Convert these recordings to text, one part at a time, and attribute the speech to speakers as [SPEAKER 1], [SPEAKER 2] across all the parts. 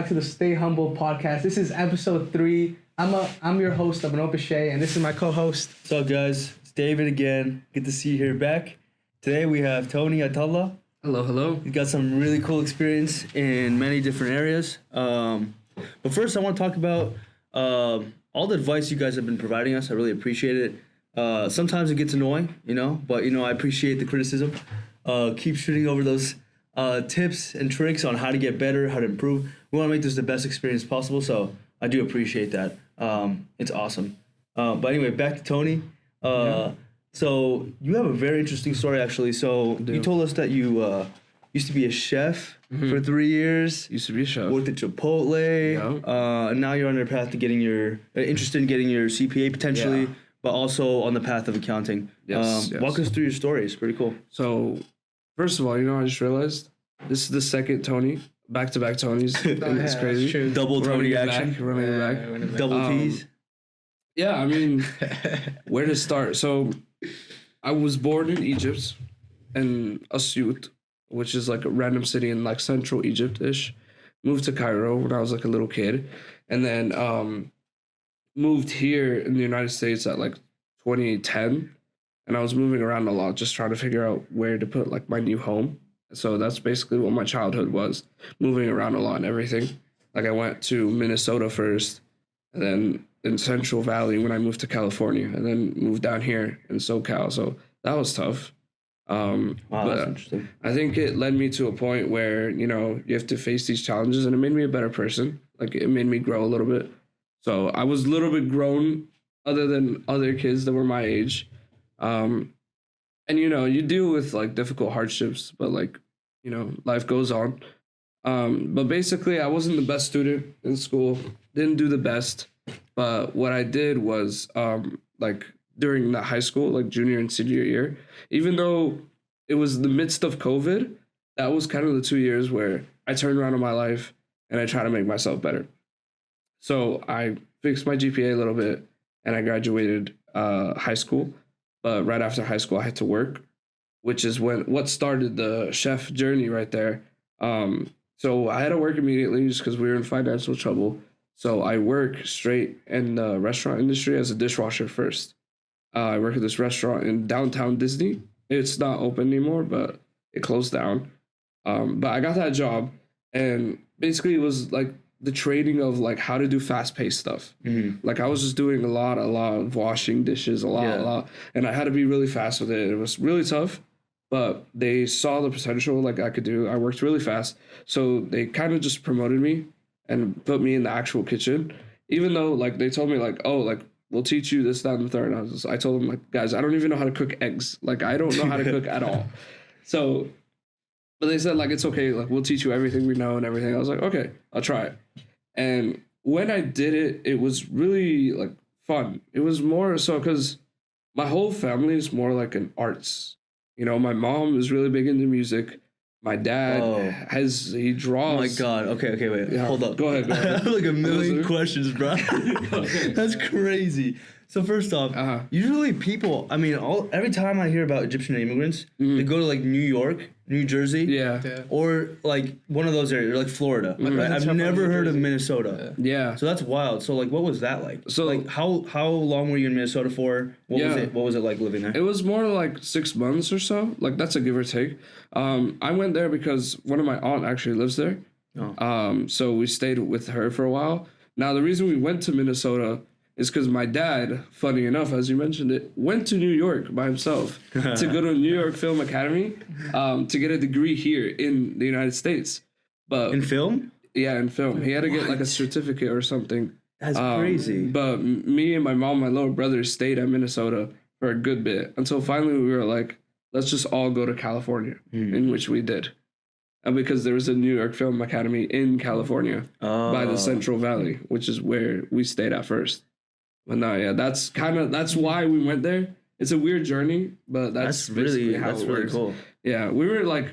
[SPEAKER 1] back to the Stay Humble podcast. This is episode 3. I'm your host, Abanoub, Bishay, and this is my co-host.
[SPEAKER 2] What's up, guys? It's David again. Good to see you here back. Today we have Tony Attalla.
[SPEAKER 3] Hello, hello.
[SPEAKER 2] He's got some really cool experience in many different areas. But first, I want to talk about all the advice you guys have been providing us. I really appreciate it. Sometimes it gets annoying, but I appreciate the criticism. Keep shooting over those tips and tricks on how to get better, how to improve. We want to make this the best experience possible, so I do appreciate that. It's awesome. But anyway, back to Tony. So you have a very interesting story, actually. So you told us that you used to be a chef for 3 years.
[SPEAKER 3] Used to be a chef.
[SPEAKER 2] Worked at Chipotle. And now you're on your path to getting interested in getting your CPA potentially, but also on the path of accounting.
[SPEAKER 3] Yes.
[SPEAKER 2] Walk us through your story. It's pretty cool.
[SPEAKER 3] So, first of all, I just realized this is the second Tony, back-to-back Tonys. And it's crazy.
[SPEAKER 1] True.
[SPEAKER 2] Double Tony action.
[SPEAKER 3] Running it back.
[SPEAKER 2] Double T's.
[SPEAKER 3] Yeah, I mean, where to start? So, I was born in Egypt, in Asyut, which is like a random city in like central Egypt-ish. Moved to Cairo when I was like a little kid, and then moved here in the United States at like 2010, and I was moving around a lot, just trying to figure out where to put like my new home. So that's basically what my childhood was, moving around a lot and everything. Like I went to Minnesota first, and then in Central Valley when I moved to California, and then moved down here in SoCal. So that was tough.
[SPEAKER 2] Wow,
[SPEAKER 3] but
[SPEAKER 2] that's interesting.
[SPEAKER 3] I think it led me to a point where, you have to face these challenges, and it made me a better person. Like it made me grow a little bit. So I was a little bit grown other than other kids that were my age. And, you deal with like difficult hardships, but like, life goes on. But basically I wasn't the best student in school, didn't do the best. But what I did was like during the high school, like junior and senior year, even though it was the midst of COVID, that was kind of the 2 years where I turned around in my life and I tried to make myself better. So I fixed my GPA a little bit and I graduated high school. But right after high school, I had to work, which is what started the chef journey right there. So I had to work immediately just because we were in financial trouble. So I work straight in the restaurant industry as a dishwasher first. I work at this restaurant in downtown Disney. It's not open anymore, but it closed down. But I got that job, and basically it was like the training of like how to do fast-paced stuff. Like I was just doing a lot of washing dishes, a lot, and I had to be really fast with it. It was really tough, but they saw the potential like I could do. I worked really fast, so they kind of just promoted me and put me in the actual kitchen. Even though like they told me like, oh, like we'll teach you this, that, and the third. I told them like, guys, I don't even know how to cook eggs. Like I don't know how to cook at all. So, but they said like it's okay. Like we'll teach you everything we know and everything. I was like, okay, I'll try it. And when I did it, it was really like fun. It was more so because my whole family is more like an arts. My mom is really big into music. My dad he draws.
[SPEAKER 2] Oh my God. Okay, wait.
[SPEAKER 3] Yeah.
[SPEAKER 2] Hold up.
[SPEAKER 3] Go ahead.
[SPEAKER 2] I have like a million questions, bro. That's crazy. So first off, usually people, every time I hear about Egyptian immigrants, they go to like New York, New Jersey, or like one of those areas, like Florida. Right? I've never heard of Minnesota.
[SPEAKER 3] Yeah.
[SPEAKER 2] So that's wild. So like, what was that like?
[SPEAKER 3] So
[SPEAKER 2] like, how long were you in Minnesota for? What was it like living there?
[SPEAKER 3] It was more like 6 months or so. Like that's a give or take. I went there because one of my aunt actually lives there. So we stayed with her for a while. Now the reason we went to Minnesota is because my dad, funny enough, as you mentioned it, went to New York by himself to go to New York Film Academy to get a degree here in the United States. But
[SPEAKER 2] in film?
[SPEAKER 3] Yeah, in film. He had to get like a certificate or something.
[SPEAKER 2] That's crazy.
[SPEAKER 3] But me and my mom, my little brother, stayed at Minnesota for a good bit until finally we were like, let's just all go to California, in which we did. And because there was a New York Film Academy in California by the Central Valley, which is where we stayed at first. But no, yeah, that's why we went there. It's a weird journey, but that's really
[SPEAKER 2] cool.
[SPEAKER 3] Yeah, we were like,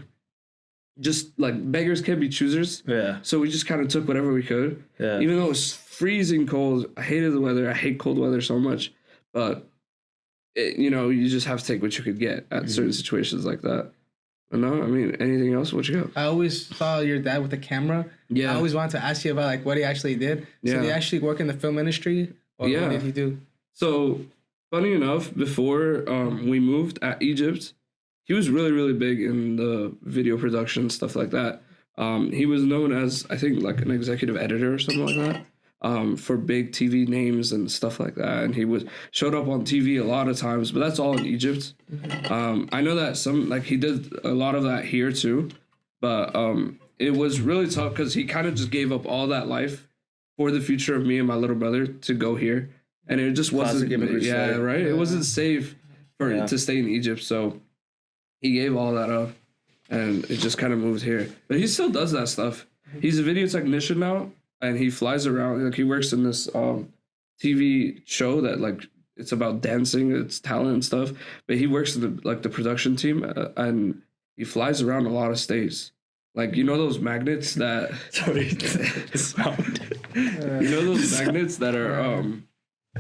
[SPEAKER 3] just like beggars can't be choosers.
[SPEAKER 2] Yeah.
[SPEAKER 3] So we just kind of took whatever we could.
[SPEAKER 2] Yeah.
[SPEAKER 3] Even though it was freezing cold, I hated the weather. I hate cold weather so much, but you just have to take what you could get at certain situations like that. No, I mean, anything else? What you got?
[SPEAKER 1] I always saw your dad with the camera.
[SPEAKER 3] Yeah.
[SPEAKER 1] I always wanted to ask you about like what he actually did. So
[SPEAKER 3] Yeah.
[SPEAKER 1] did he actually work in the film industry, or
[SPEAKER 3] Yeah.
[SPEAKER 1] what did he do?
[SPEAKER 3] So, funny enough, before we moved at Egypt, he was really, really big in the video production, stuff like that. He was known as, I think, like an executive editor or something like that, for big TV names and stuff like that. And he showed up on TV a lot of times, but that's all in Egypt. I know that he did a lot of that here too, but it was really tough because he kind of just gave up all that life for the future of me and my little brother to go here. And it just wasn't,
[SPEAKER 2] yeah,
[SPEAKER 3] right? It wasn't safe to stay in Egypt. So he gave all that up and it just kind of moved here. But he still does that stuff. He's a video technician now and he flies around. Like he works in this TV show that like it's about dancing, it's talent and stuff. But he works in the production team and he flies around a lot of states. Like, you know those magnets that...
[SPEAKER 2] Sorry, the sound.
[SPEAKER 3] You know those magnets that are...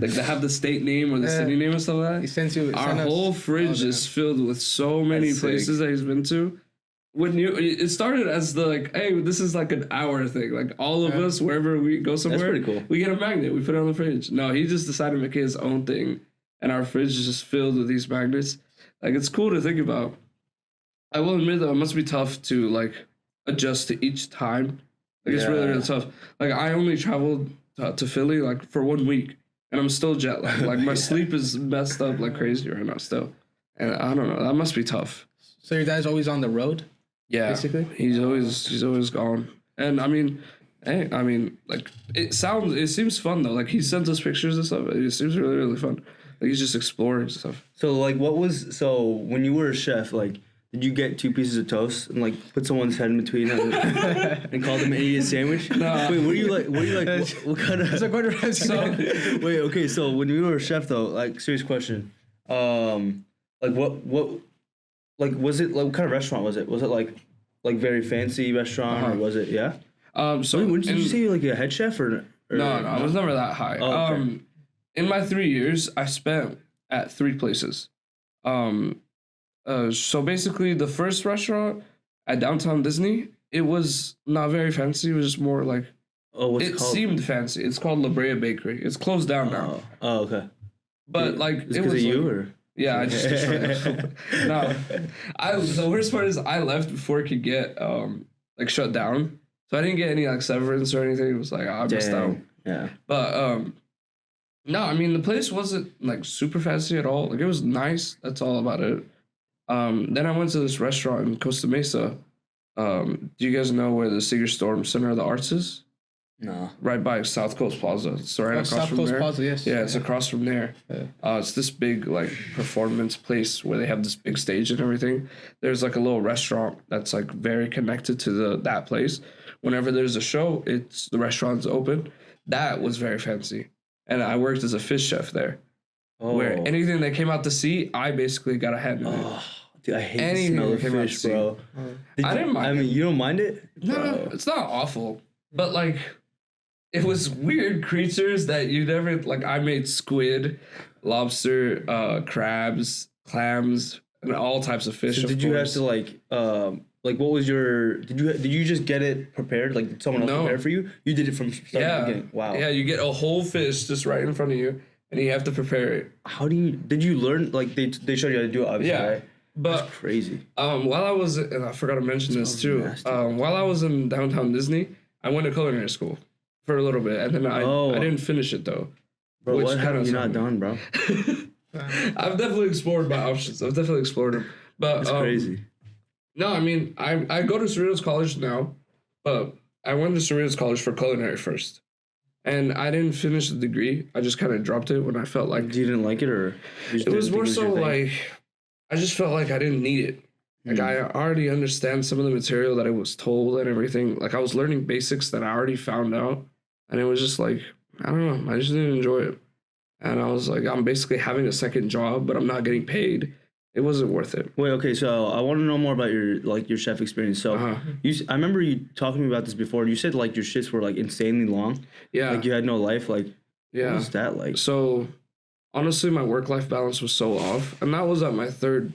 [SPEAKER 3] like they have the state name or the city name and stuff like that.
[SPEAKER 1] He sends you.
[SPEAKER 3] Our whole fridge is filled with so many places that he's been to. It started as hey, this is like an hour thing. Like all of us, wherever we go somewhere,
[SPEAKER 2] That's pretty cool.
[SPEAKER 3] We get a magnet, we put it on the fridge. No, he just decided to make his own thing, and our fridge is just filled with these magnets. Like it's cool to think about. I will admit though, it must be tough to like adjust to each time. Like it's really, really tough. Like I only traveled to Philly like for 1 week. And I'm still jet lagged. Like my sleep is messed up like crazy right now still. And I don't know. That must be tough.
[SPEAKER 1] So your dad's always on the road?
[SPEAKER 3] Yeah.
[SPEAKER 1] Basically?
[SPEAKER 3] He's always gone. And I mean, like it seems fun though. Like he sends us pictures and stuff. It seems really, really fun. Like he's just exploring and stuff.
[SPEAKER 2] So like when you were a chef, like did you get 2 pieces of toast and like put someone's head in between and call them an idiot sandwich?
[SPEAKER 3] No.
[SPEAKER 2] Wait, what do you like? What kind of?
[SPEAKER 1] It's like Gordon Ramsay.
[SPEAKER 2] Wait, okay. So when you were a chef, though, like serious question, like what, like was it like what kind of restaurant was it? Was it like very fancy restaurant or was it
[SPEAKER 3] So
[SPEAKER 2] Wait, did you say you like a head chef or
[SPEAKER 3] no, I was never that high.
[SPEAKER 2] Oh, okay.
[SPEAKER 3] In my 3 years, I spent at 3 places. So basically, the first restaurant at downtown Disney, it was not very fancy. It was just more like,
[SPEAKER 2] what's it called?
[SPEAKER 3] Seemed fancy. It's called La Brea Bakery. It's closed down now.
[SPEAKER 2] Oh, okay.
[SPEAKER 3] But like,
[SPEAKER 2] Is it because of you or?
[SPEAKER 3] Yeah, I just destroyed it. No, the worst part is I left before it could get like shut down, so I didn't get any like severance or anything. It was like I missed out.
[SPEAKER 2] Yeah.
[SPEAKER 3] But no, I mean the place wasn't like super fancy at all. Like it was nice. That's all about it. Then I went to this restaurant in Costa Mesa. Do you guys know where the Seeger Storm Center of the Arts is?
[SPEAKER 2] No.
[SPEAKER 3] Right by South Coast Plaza. It's right across
[SPEAKER 1] South
[SPEAKER 3] from
[SPEAKER 1] Coast
[SPEAKER 3] there.
[SPEAKER 1] Plaza, yes.
[SPEAKER 3] Yeah, it's across from there.
[SPEAKER 1] Yeah.
[SPEAKER 3] It's this big like performance place where they have this big stage and everything. There's like a little restaurant that's like very connected to that place. Whenever there's a show, the restaurant's open. That was very fancy. And I worked as a fish chef there.
[SPEAKER 2] Oh.
[SPEAKER 3] Where anything that came out to sea, I basically got a hand in it.
[SPEAKER 2] Oh, dude, I hate
[SPEAKER 3] Anything
[SPEAKER 2] the smell of
[SPEAKER 3] that came out
[SPEAKER 2] fish,
[SPEAKER 3] to
[SPEAKER 2] bro.
[SPEAKER 3] I didn't mind
[SPEAKER 2] I mean,
[SPEAKER 3] it.
[SPEAKER 2] you don't mind it?
[SPEAKER 3] No, it's not awful. But like, it was weird creatures that you never like. I made squid, lobster, crabs, clams, and all types of fish.
[SPEAKER 2] So did you have to like what was your? Did you just get it prepared? Like did someone else prepare for you? You did it from start to beginning. Wow.
[SPEAKER 3] Yeah, you get a whole fish just right in front of you, and you have to prepare it.
[SPEAKER 2] How did you learn? Like they showed you how to do it, obviously.
[SPEAKER 3] Yeah,
[SPEAKER 2] right?
[SPEAKER 3] but
[SPEAKER 2] that's crazy.
[SPEAKER 3] While I was, and I forgot to mention this too.
[SPEAKER 2] Nasty.
[SPEAKER 3] While I was in downtown Disney, I went to culinary school for a little bit, and then I didn't finish it though.
[SPEAKER 2] Bro, what have you not done, bro?
[SPEAKER 3] I've definitely explored my options. I've definitely explored them. But
[SPEAKER 2] That's crazy.
[SPEAKER 3] No, I mean, I go to Cerritos College now, but I went to Cerritos College for culinary first. And I didn't finish the degree. I just kind of dropped it when I felt like...
[SPEAKER 2] You didn't like it, or...
[SPEAKER 3] It was more so like... I just felt like I didn't need it. Like, I already understand some of the material that I was told and everything. Like, I was learning basics that I already found out. And it was just like, I don't know. I just didn't enjoy it. And I was like, I'm basically having a second job, but I'm not getting paid. It wasn't worth it.
[SPEAKER 2] Wait, okay, so I want to know more about your chef experience. So I remember you talking to me about this before. You said like your shifts were like insanely long.
[SPEAKER 3] Yeah.
[SPEAKER 2] Like you had no life. Like,
[SPEAKER 3] yeah.
[SPEAKER 2] What was that like?
[SPEAKER 3] So honestly, my work-life balance was so off. And that was at my third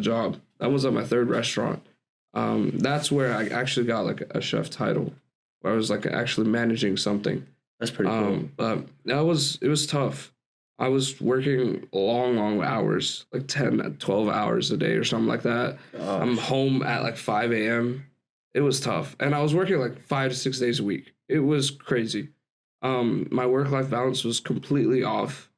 [SPEAKER 3] job. That was at my third restaurant. That's where I actually got like a chef title, where I was like actually managing something.
[SPEAKER 2] That's pretty cool.
[SPEAKER 3] But it was tough. I was working long hours, like 10, 12 hours a day or something like that.
[SPEAKER 2] Gosh.
[SPEAKER 3] I'm home at like 5 a.m. It was tough. And I was working like 5 to 6 days a week. It was crazy. My work-life balance was completely off.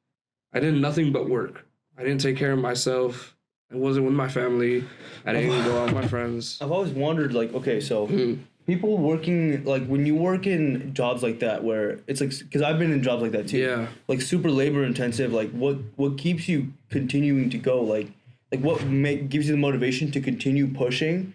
[SPEAKER 3] I did nothing but work. I didn't take care of myself. I wasn't with my family. I didn't go out with my friends.
[SPEAKER 2] I've always wondered, like, okay, so people working, like, when you work in jobs like that, where it's like, because I've been in jobs like that too.
[SPEAKER 3] Yeah.
[SPEAKER 2] Like super labor intensive. Like, what keeps you continuing to go? Like what gives you the motivation to continue pushing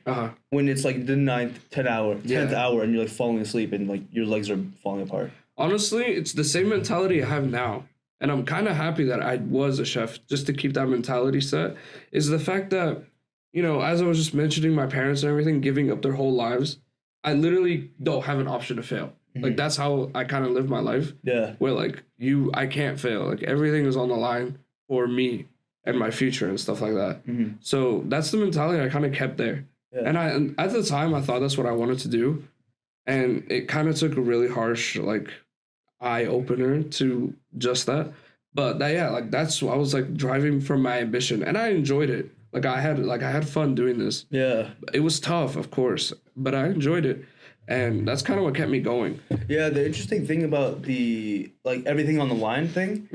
[SPEAKER 2] when it's like the 10th hour, and you're like falling asleep and like your legs are falling apart.
[SPEAKER 3] Honestly, it's the same mentality I have now. And I'm kind of happy that I was a chef, just to keep that mentality set, is the fact that, you know, as I was just mentioning, my parents and everything giving up their whole lives, I literally don't have an option to fail. Like, that's how I kind of live my life. Yeah. Where, like, I can't fail. Like, everything is on the line for me and my future and stuff like that. So that's the mentality I kind of kept there. Yeah. And at the time, I thought that's what I wanted to do. And it kind of took a really harsh, like, eye-opener to just that. But that's I was like driving for my ambition, and I enjoyed it. I had fun doing this. Yeah. It was tough, of course, but I enjoyed it. And that's kind of what kept me going.
[SPEAKER 2] Yeah, the interesting thing about the like everything on the line thing,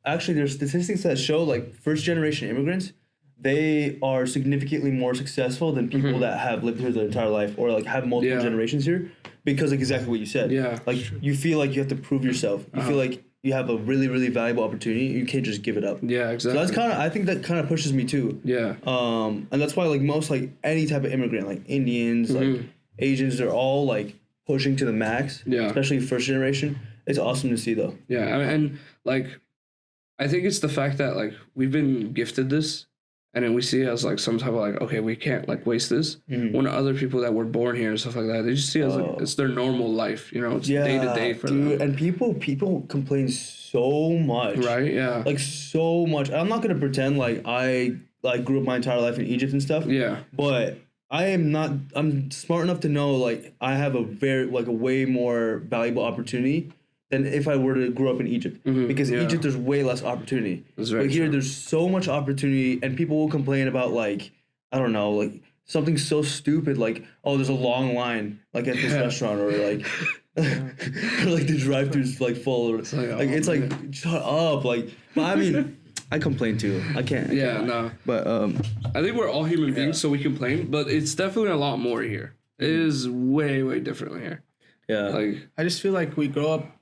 [SPEAKER 2] actually there's statistics that show like first generation immigrants, they are significantly more successful than people that have lived here their entire life or like have multiple generations here. Because like exactly what you said. Yeah. Like you feel like you have to prove yourself. You feel like you have a really, really valuable opportunity. You can't just give it up. Yeah, exactly. So that's I think that kind of pushes me too. Yeah. And that's why like most like any type of immigrant, like Indians, like Asians, they're all like pushing to the max. Yeah. Especially first generation. It's awesome to see though.
[SPEAKER 3] Yeah, and like I think it's the fact that like we've been gifted this. And then we see it as like some type of like, okay, we can't like waste this. When other people that were born here and stuff like that, they just see it as like it's their normal life, you know, it's day to day for them.
[SPEAKER 2] And people complain so much, right? Yeah, like so much. I'm not gonna pretend like I like grew up my entire life in Egypt and stuff. Yeah, but I'm smart enough to know like I have a way more valuable opportunity than if I were to grow up in Egypt. Because in Egypt, there's way less opportunity. But here, there's so much opportunity, and people will complain about, like, I don't know, like, something so stupid, like, oh, there's a long line, like, at this restaurant, or, like, or, like, the drive-thru's, like, full. Or, it's like, shut up. Like, but, I mean, I complain, too. I can't.
[SPEAKER 3] No. But, I think we're all human beings, so we complain, but it's definitely a lot more here. It is way, way different here.
[SPEAKER 1] Yeah. Like, I just feel like we grow up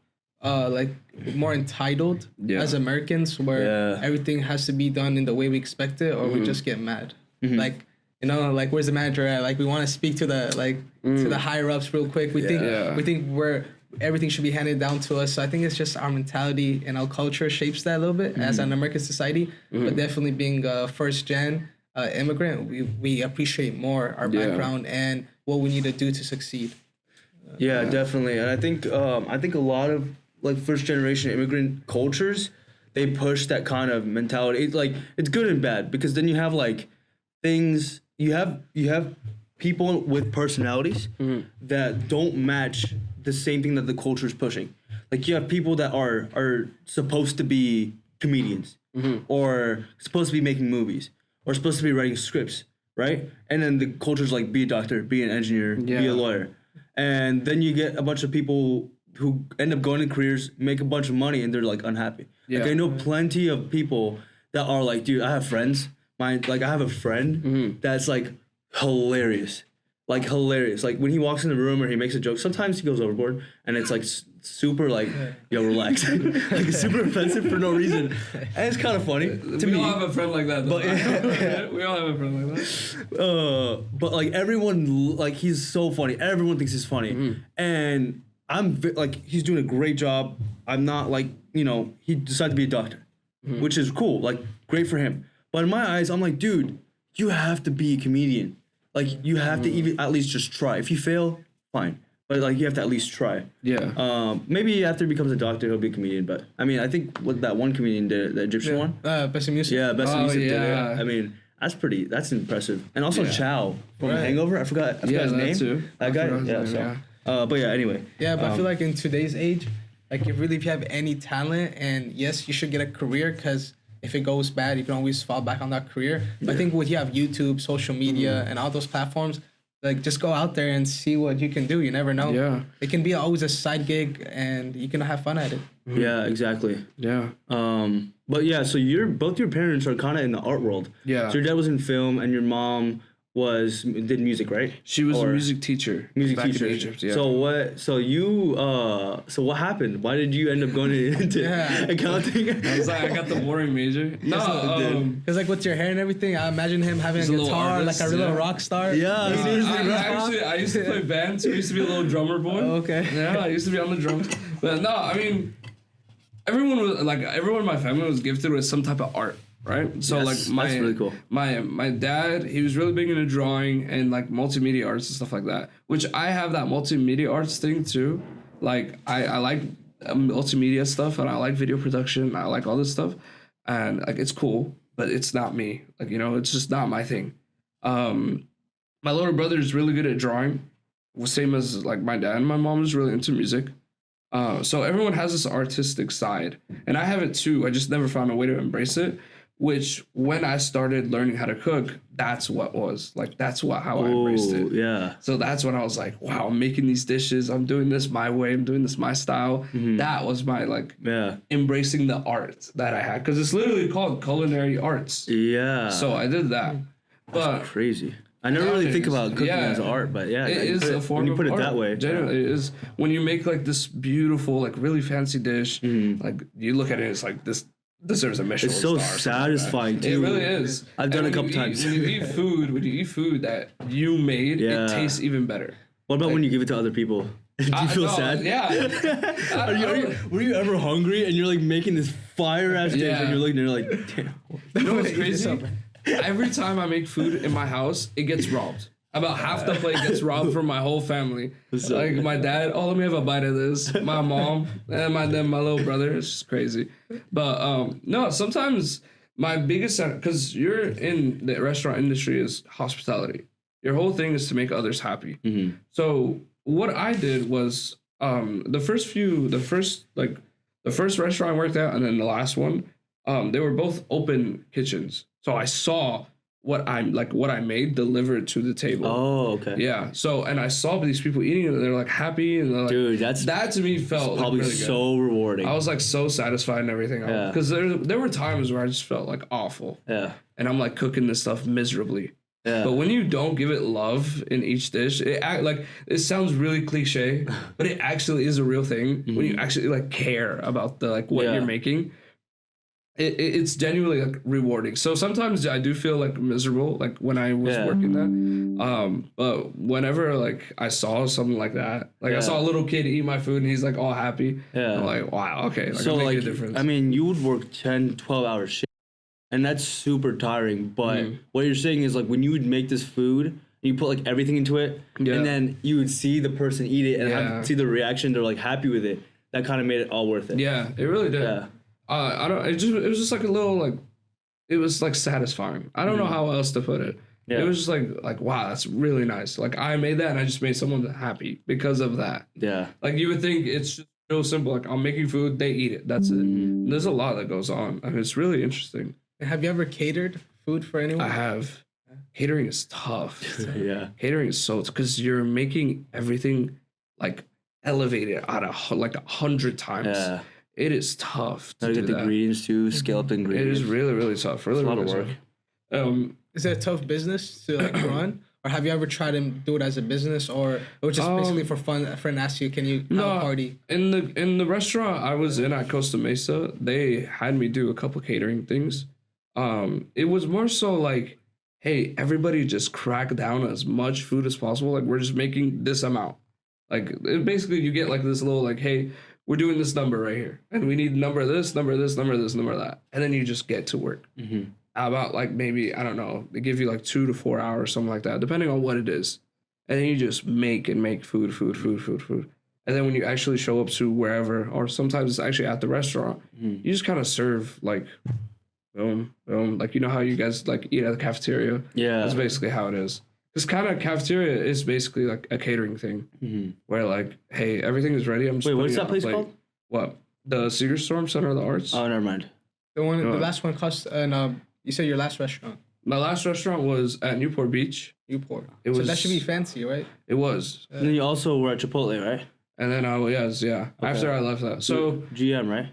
[SPEAKER 1] like more entitled as Americans, where everything has to be done in the way we expect it, or we just get mad. Like, you know, like where's the manager at? Like we want to speak to the to the higher ups real quick. We think everything should be handed down to us. So I think it's just our mentality and our culture shapes that a little bit as an American society. But definitely being a first gen immigrant, we appreciate more our background and what we need to do to succeed.
[SPEAKER 2] Definitely. And I think a lot of like first generation immigrant cultures, they push that kind of mentality. It's good and bad, because then you have like things, you have people with personalities that don't match the same thing that the culture is pushing. Like you have people that are supposed to be comedians or supposed to be making movies or supposed to be writing scripts, right? And then the culture's like, be a doctor, be an engineer, be a lawyer. And then you get a bunch of people who end up going in careers, make a bunch of money, and they're like unhappy. Yeah. Like I know plenty of people that are like, dude, I have friends. I have a friend that's like hilarious. Like hilarious. Like when he walks in the room or he makes a joke, sometimes he goes overboard and it's like super like, yo, relax. Like super offensive for no reason. And it's kind of funny to me.
[SPEAKER 3] We all have a friend like that. But we all have a friend like that.
[SPEAKER 2] But like everyone, like he's so funny. Everyone thinks he's funny. And he's doing a great job. I'm not like, you know, he decided to be a doctor, which is cool. Like great for him. But in my eyes, I'm like, dude, you have to be a comedian. Like you have to even at least just try. If you fail, fine. But like you have to at least try. Yeah. Maybe after he becomes a doctor, he'll be a comedian. But I mean, I think what that one comedian did, the Egyptian one.
[SPEAKER 1] Bassem Youssef.
[SPEAKER 2] Yeah, Bassem Youssef did it. I mean, That's impressive. And also Chow from Hangover. I forgot his name.
[SPEAKER 3] Too.
[SPEAKER 2] That guy. Yeah. But yeah. Anyway.
[SPEAKER 1] Yeah, but I feel like in today's age, like if you have any talent, and yes, you should get a career, because if it goes bad, you can always fall back on that career. But I think when you have YouTube, social media, and all those platforms, like just go out there and see what you can do. You never know.
[SPEAKER 3] Yeah.
[SPEAKER 1] It can be always a side gig, and you can have fun at it.
[SPEAKER 2] Yeah, exactly.
[SPEAKER 3] Yeah.
[SPEAKER 2] But yeah, so both your parents are kind of in the art world.
[SPEAKER 3] Yeah.
[SPEAKER 2] So your dad was in film, and your mom did music, right?
[SPEAKER 3] She was a music teacher. Back in Egypt, yeah.
[SPEAKER 2] So what happened? Why did you end up going into accounting?
[SPEAKER 3] I was like, I got the boring major. No,
[SPEAKER 1] because like with your hair and everything, I imagine him having a guitar, like a real rock star.
[SPEAKER 2] Yeah,
[SPEAKER 3] seriously. I used to play band, so I used to be a little drummer boy.
[SPEAKER 1] Oh, okay.
[SPEAKER 3] Yeah, I used to be on the drums. But no, I mean, everyone in my family was gifted with some type of art. Right, so
[SPEAKER 2] that's really cool.
[SPEAKER 3] My dad, he was really big into drawing and like multimedia arts and stuff like that. Which I have that multimedia arts thing too. Like I like multimedia stuff, and I like video production. I like all this stuff, and like it's cool, but it's not me. Like, you know, it's just not my thing. My little brother is really good at drawing, same as like my dad. And my mom is really into music. So everyone has this artistic side, and I have it too. I just never found a way to embrace it. Which, when I started learning how to cook, that's how I embraced it.
[SPEAKER 2] Yeah.
[SPEAKER 3] So that's when I was like, wow, I'm making these dishes. I'm doing this my way. I'm doing this my style. Mm-hmm. That was my embracing the art that I had, because it's literally called culinary arts.
[SPEAKER 2] Yeah.
[SPEAKER 3] So I did that.
[SPEAKER 2] That's crazy. I never really think about cooking as art, but yeah,
[SPEAKER 3] it is a form of art.
[SPEAKER 2] When you put it that way,
[SPEAKER 3] generally it is. When you make like this beautiful, like really fancy dish, like you look at it, it's like this deserves a Michelin
[SPEAKER 2] star.
[SPEAKER 3] It's
[SPEAKER 2] so satisfying too.
[SPEAKER 3] It really is.
[SPEAKER 2] I've done it a couple times.
[SPEAKER 3] When you eat food that you made, it tastes even better.
[SPEAKER 2] What about when you give it to other people? Do you feel sad?
[SPEAKER 3] Yeah.
[SPEAKER 2] Were you ever hungry and you're like making this fire ass dish and you're looking and you're like, damn.
[SPEAKER 3] You know what's crazy? Every time I make food in my house, it gets robbed. About half the plate gets robbed from my whole family. Like my dad, let me have a bite of this. My mom, and my little brother. It's just crazy. But no, sometimes my biggest, because you're in the restaurant industry, is hospitality. Your whole thing is to make others happy. Mm-hmm. So what I did was the first restaurant I worked at, and then the last one, they were both open kitchens. So I saw what I made delivered to the table.
[SPEAKER 2] Oh, okay.
[SPEAKER 3] Yeah. So, and I saw these people eating it, and they're like happy, and they're like,
[SPEAKER 2] dude,
[SPEAKER 3] that to me felt
[SPEAKER 2] probably
[SPEAKER 3] like really
[SPEAKER 2] so rewarding.
[SPEAKER 3] I was like so satisfied and everything. Yeah. Because there were times where I just felt like awful.
[SPEAKER 2] Yeah.
[SPEAKER 3] And I'm like cooking this stuff miserably.
[SPEAKER 2] Yeah.
[SPEAKER 3] But when you don't give it love in each dish, it sounds really cliche, but it actually is a real thing. Mm-hmm. When you actually like care about the what you're making. It's genuinely like rewarding. So sometimes I do feel like miserable, like when I was working that. But whenever like I saw something like that, like I saw a little kid eat my food and he's like all happy. Yeah. I'm like, wow, okay. Like,
[SPEAKER 2] so like,
[SPEAKER 3] a difference.
[SPEAKER 2] I mean, you would work 10, 12 hour shifts, and that's super tiring. But what you're saying is like when you would make this food, you put like everything into it, and then you would see the person eat it and see the reaction. They're like happy with it. That kind of made it all worth it.
[SPEAKER 3] Yeah, it really did. Yeah. It was just like a little like, it was like satisfying. I don't know how else to put it. Yeah. It was just like, wow, that's really nice. Like I made that and I just made someone happy because of that. Yeah. Like you would think it's just real simple. Like I'm making food, they eat it. That's it. There's a lot that goes on. I mean, it's really interesting.
[SPEAKER 1] Have you ever catered food for anyone?
[SPEAKER 3] I have. Catering is tough.
[SPEAKER 2] Yeah.
[SPEAKER 3] Catering is so, because you're making everything like elevated out of like 100 times. Yeah. It is tough to
[SPEAKER 2] get the ingredients too, scale up the ingredients.
[SPEAKER 3] It is really, really tough. Really,
[SPEAKER 2] it's a lot of work.
[SPEAKER 1] Is it a tough business to like run? Or have you ever tried to do it as a business, or just basically for fun? A friend asked you, can you have a party?
[SPEAKER 3] In the restaurant I was in at Costa Mesa, they had me do a couple catering things. It was more so like, hey, everybody just crack down as much food as possible. Like we're just making this amount. Like basically you get like this little like, hey, we're doing this number right here, and we need number this, number this, number this, number that, and then you just get to work. Mm-hmm. About like maybe, I don't know, they give you like 2 to 4 hours, something like that, depending on what it is, and then you just make food, and then when you actually show up to wherever, or sometimes it's actually at the restaurant, you just kind of serve like boom, boom. Like, you know how you guys like eat at the cafeteria?
[SPEAKER 2] Yeah.
[SPEAKER 3] That's basically how it is. This kind of cafeteria is basically like a catering thing where like, hey, everything is ready. I'm just
[SPEAKER 2] wait, what's that place called?
[SPEAKER 3] What? The Cedar Storm Center of the Arts?
[SPEAKER 2] Oh, never mind.
[SPEAKER 1] The last one cost, and you said your last restaurant.
[SPEAKER 3] My last restaurant was at Newport Beach.
[SPEAKER 1] Newport.
[SPEAKER 3] It was,
[SPEAKER 1] so that should be fancy, right?
[SPEAKER 3] It was.
[SPEAKER 2] And then you also were at Chipotle, right?
[SPEAKER 3] And then okay. After I left that. So
[SPEAKER 2] GM, right?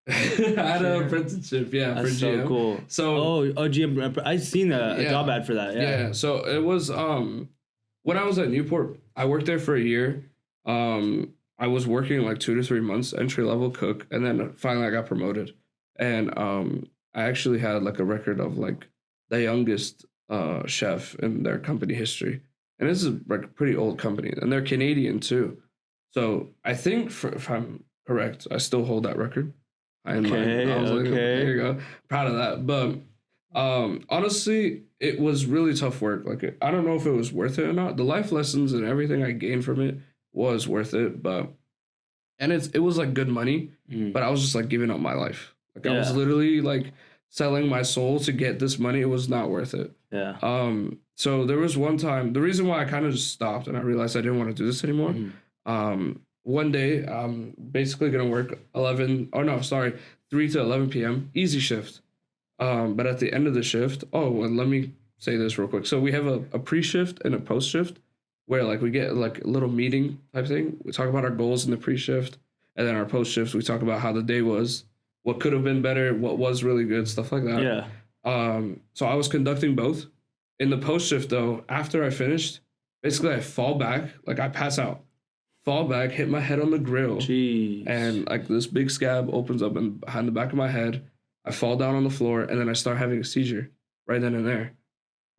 [SPEAKER 3] I had an apprenticeship,
[SPEAKER 2] That's
[SPEAKER 3] for GM.
[SPEAKER 2] so cool.
[SPEAKER 3] So
[SPEAKER 2] GM. I seen a job ad for that.
[SPEAKER 3] Yeah. So it was when I was at Newport, I worked there for a year. I was working like 2 to 3 months, entry level cook, and then finally I got promoted. And I actually had like a record of like the youngest chef in their company history. And this is like a pretty old company, and they're Canadian too. So I think if I'm correct, I still hold that record. There you go. Proud of that. But honestly, it was really tough work. Like, I don't know if it was worth it or not. The life lessons and everything I gained from it was worth it. And it was like good money, but I was just like giving up my life. Like I was literally like selling my soul to get this money. It was not worth it.
[SPEAKER 2] Yeah.
[SPEAKER 3] So there was one time, the reason why I kind of just stopped and I realized I didn't want to do this anymore. One day, I'm basically going to work 3 to 11 p.m. Easy shift. But at the end of the shift, and let me say this real quick. So we have a pre-shift and a post-shift where like we get like a little meeting type thing. We talk about our goals in the pre-shift, and then our post-shift, we talk about how the day was, what could have been better, what was really good, stuff like that.
[SPEAKER 2] Yeah.
[SPEAKER 3] So I was conducting both. In the post-shift though, after I finished, basically I fall back, like I pass out. Fall back, hit my head on the grill.
[SPEAKER 2] Jeez.
[SPEAKER 3] And like this big scab opens up behind the back of my head. I fall down on the floor and then I start having a seizure right then and there.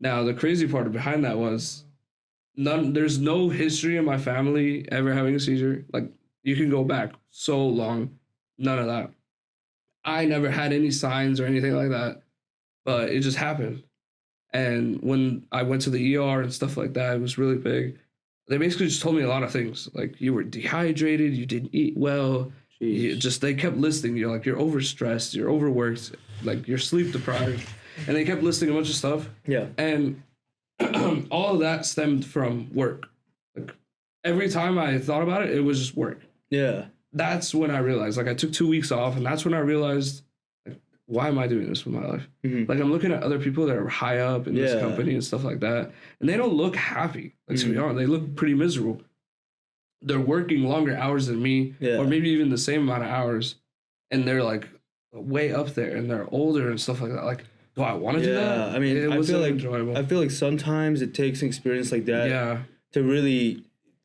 [SPEAKER 3] Now the crazy part behind that was there's no history in my family ever having a seizure. Like you can go back so long, none of that. I never had any signs or anything like that, but it just happened. And when I went to the ER and stuff like that, it was really big. They basically just told me a lot of things. Like, you were dehydrated, you didn't eat well. They kept listing, you're like, you're overstressed, you're overworked, like, you're sleep deprived. And they kept listing a bunch of stuff.
[SPEAKER 2] Yeah.
[SPEAKER 3] And all of that stemmed from work. Like, every time I thought about it, it was just work.
[SPEAKER 2] Yeah.
[SPEAKER 3] That's when I realized, like, I took 2 weeks off, and that's when I realized, like, why am I doing this with my life? Like, I'm looking at other people that are high up in this company and stuff like that, and they don't look happy. Like, to be honest, they look pretty miserable. They're working longer hours than me, or maybe even the same amount of hours, and they're, like, way up there, and they're older and stuff like that. Like, do I want to do that?
[SPEAKER 2] I mean, I feel like
[SPEAKER 3] enjoyable.
[SPEAKER 2] I feel like sometimes it takes an experience like that to really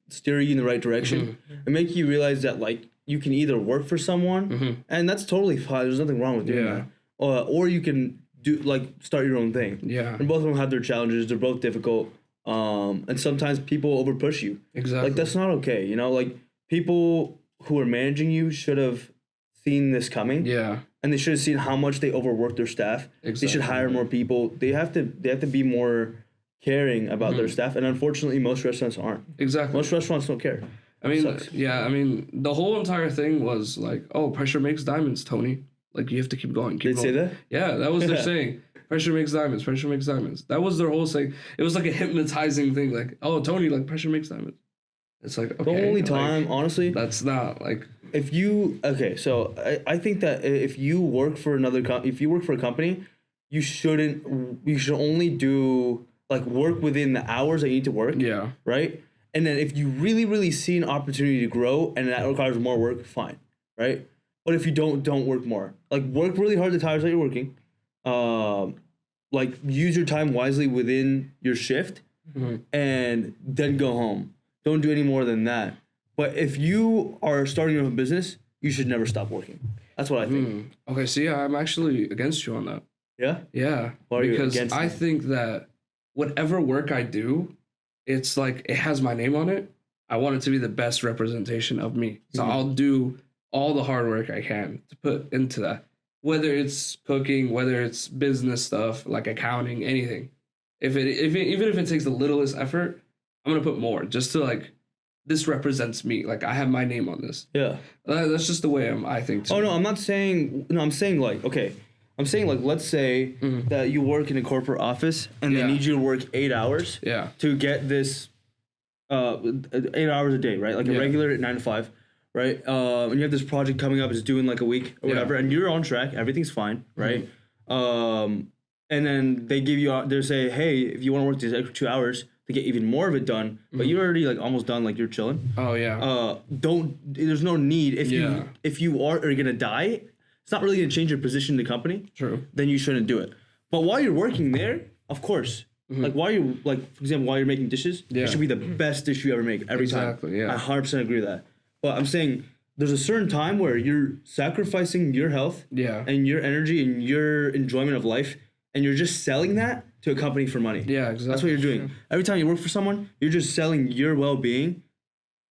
[SPEAKER 2] steer you in the right direction and make you realize that, like, you can either work for someone, and that's totally fine. There's nothing wrong with doing that. Or you can start your own thing. Yeah. And both of them have their challenges. They're both difficult. And sometimes people over push you. Exactly. Like, that's not okay. You know, like, people who are managing you should have seen this coming. Yeah. And they should have seen how much they overwork their staff. Exactly. They should hire more people. They have to be more caring about their staff. And unfortunately, most restaurants aren't. Exactly. Most restaurants don't care.
[SPEAKER 3] I mean, the whole entire thing was like, oh, pressure makes diamonds, Tony. Like, you have to keep going. Keep going.
[SPEAKER 2] They say that?
[SPEAKER 3] Yeah, that was their saying. Pressure makes diamonds. Pressure makes diamonds. That was their whole saying. It was like a hypnotizing thing. Like, oh, Tony, like, pressure makes diamonds. It's like, okay.
[SPEAKER 2] The only time, honestly.
[SPEAKER 3] That's not, like.
[SPEAKER 2] If you, so I think that if you work for a company, you should only do, like, work within the hours that you need to work. Yeah. Right? And then if you really, really see an opportunity to grow and that requires more work, fine. Right? But if you don't work more. Like, work really hard the hours that you're working. Like, use your time wisely within your shift, and then go home. Don't do any more than that. But if you are starting your own business, you should never stop working. That's what I think.
[SPEAKER 3] Okay, see, I'm actually against you on that.
[SPEAKER 2] Yeah?
[SPEAKER 3] Yeah.
[SPEAKER 2] Why are you
[SPEAKER 3] because
[SPEAKER 2] against
[SPEAKER 3] I think that whatever work I do, it's like, it has my name on it. I want it to be the best representation of me. So I'll do all the hard work I can to put into that. Whether it's cooking, whether it's business stuff, like accounting, anything. Even if it takes the littlest effort, I'm gonna put more just to, like, this represents me. Like, I have my name on this. Yeah, that's just the way I think.
[SPEAKER 2] I'm not saying. No, I'm saying, like, okay, I'm saying like let's say that you work in a corporate office and they need you to work 8 hours to get this 8 hours a day, right? Like a regular 9 to 5, right? And you have this project coming up, it's due in like a week or whatever, and you're on track, everything's fine, right? And then they give you, they say, hey, if you want to work these extra 2 hours to get even more of it done, but you're already like almost done, like you're chilling.
[SPEAKER 3] Oh yeah.
[SPEAKER 2] There's no need if you are gonna die. It's not really gonna change your position in the company.
[SPEAKER 3] True.
[SPEAKER 2] Then you shouldn't do it. But while you're working there, of course, like while you're like, for example, while you're making dishes, it should be the best dish you ever make every time.
[SPEAKER 3] Exactly. Yeah.
[SPEAKER 2] I 100% agree with that. But I'm saying there's a certain time where you're sacrificing your health, and your energy and your enjoyment of life, and you're just selling that to a company for money.
[SPEAKER 3] Yeah, exactly.
[SPEAKER 2] That's what you're doing. Every time you work for someone, you're just selling your well-being.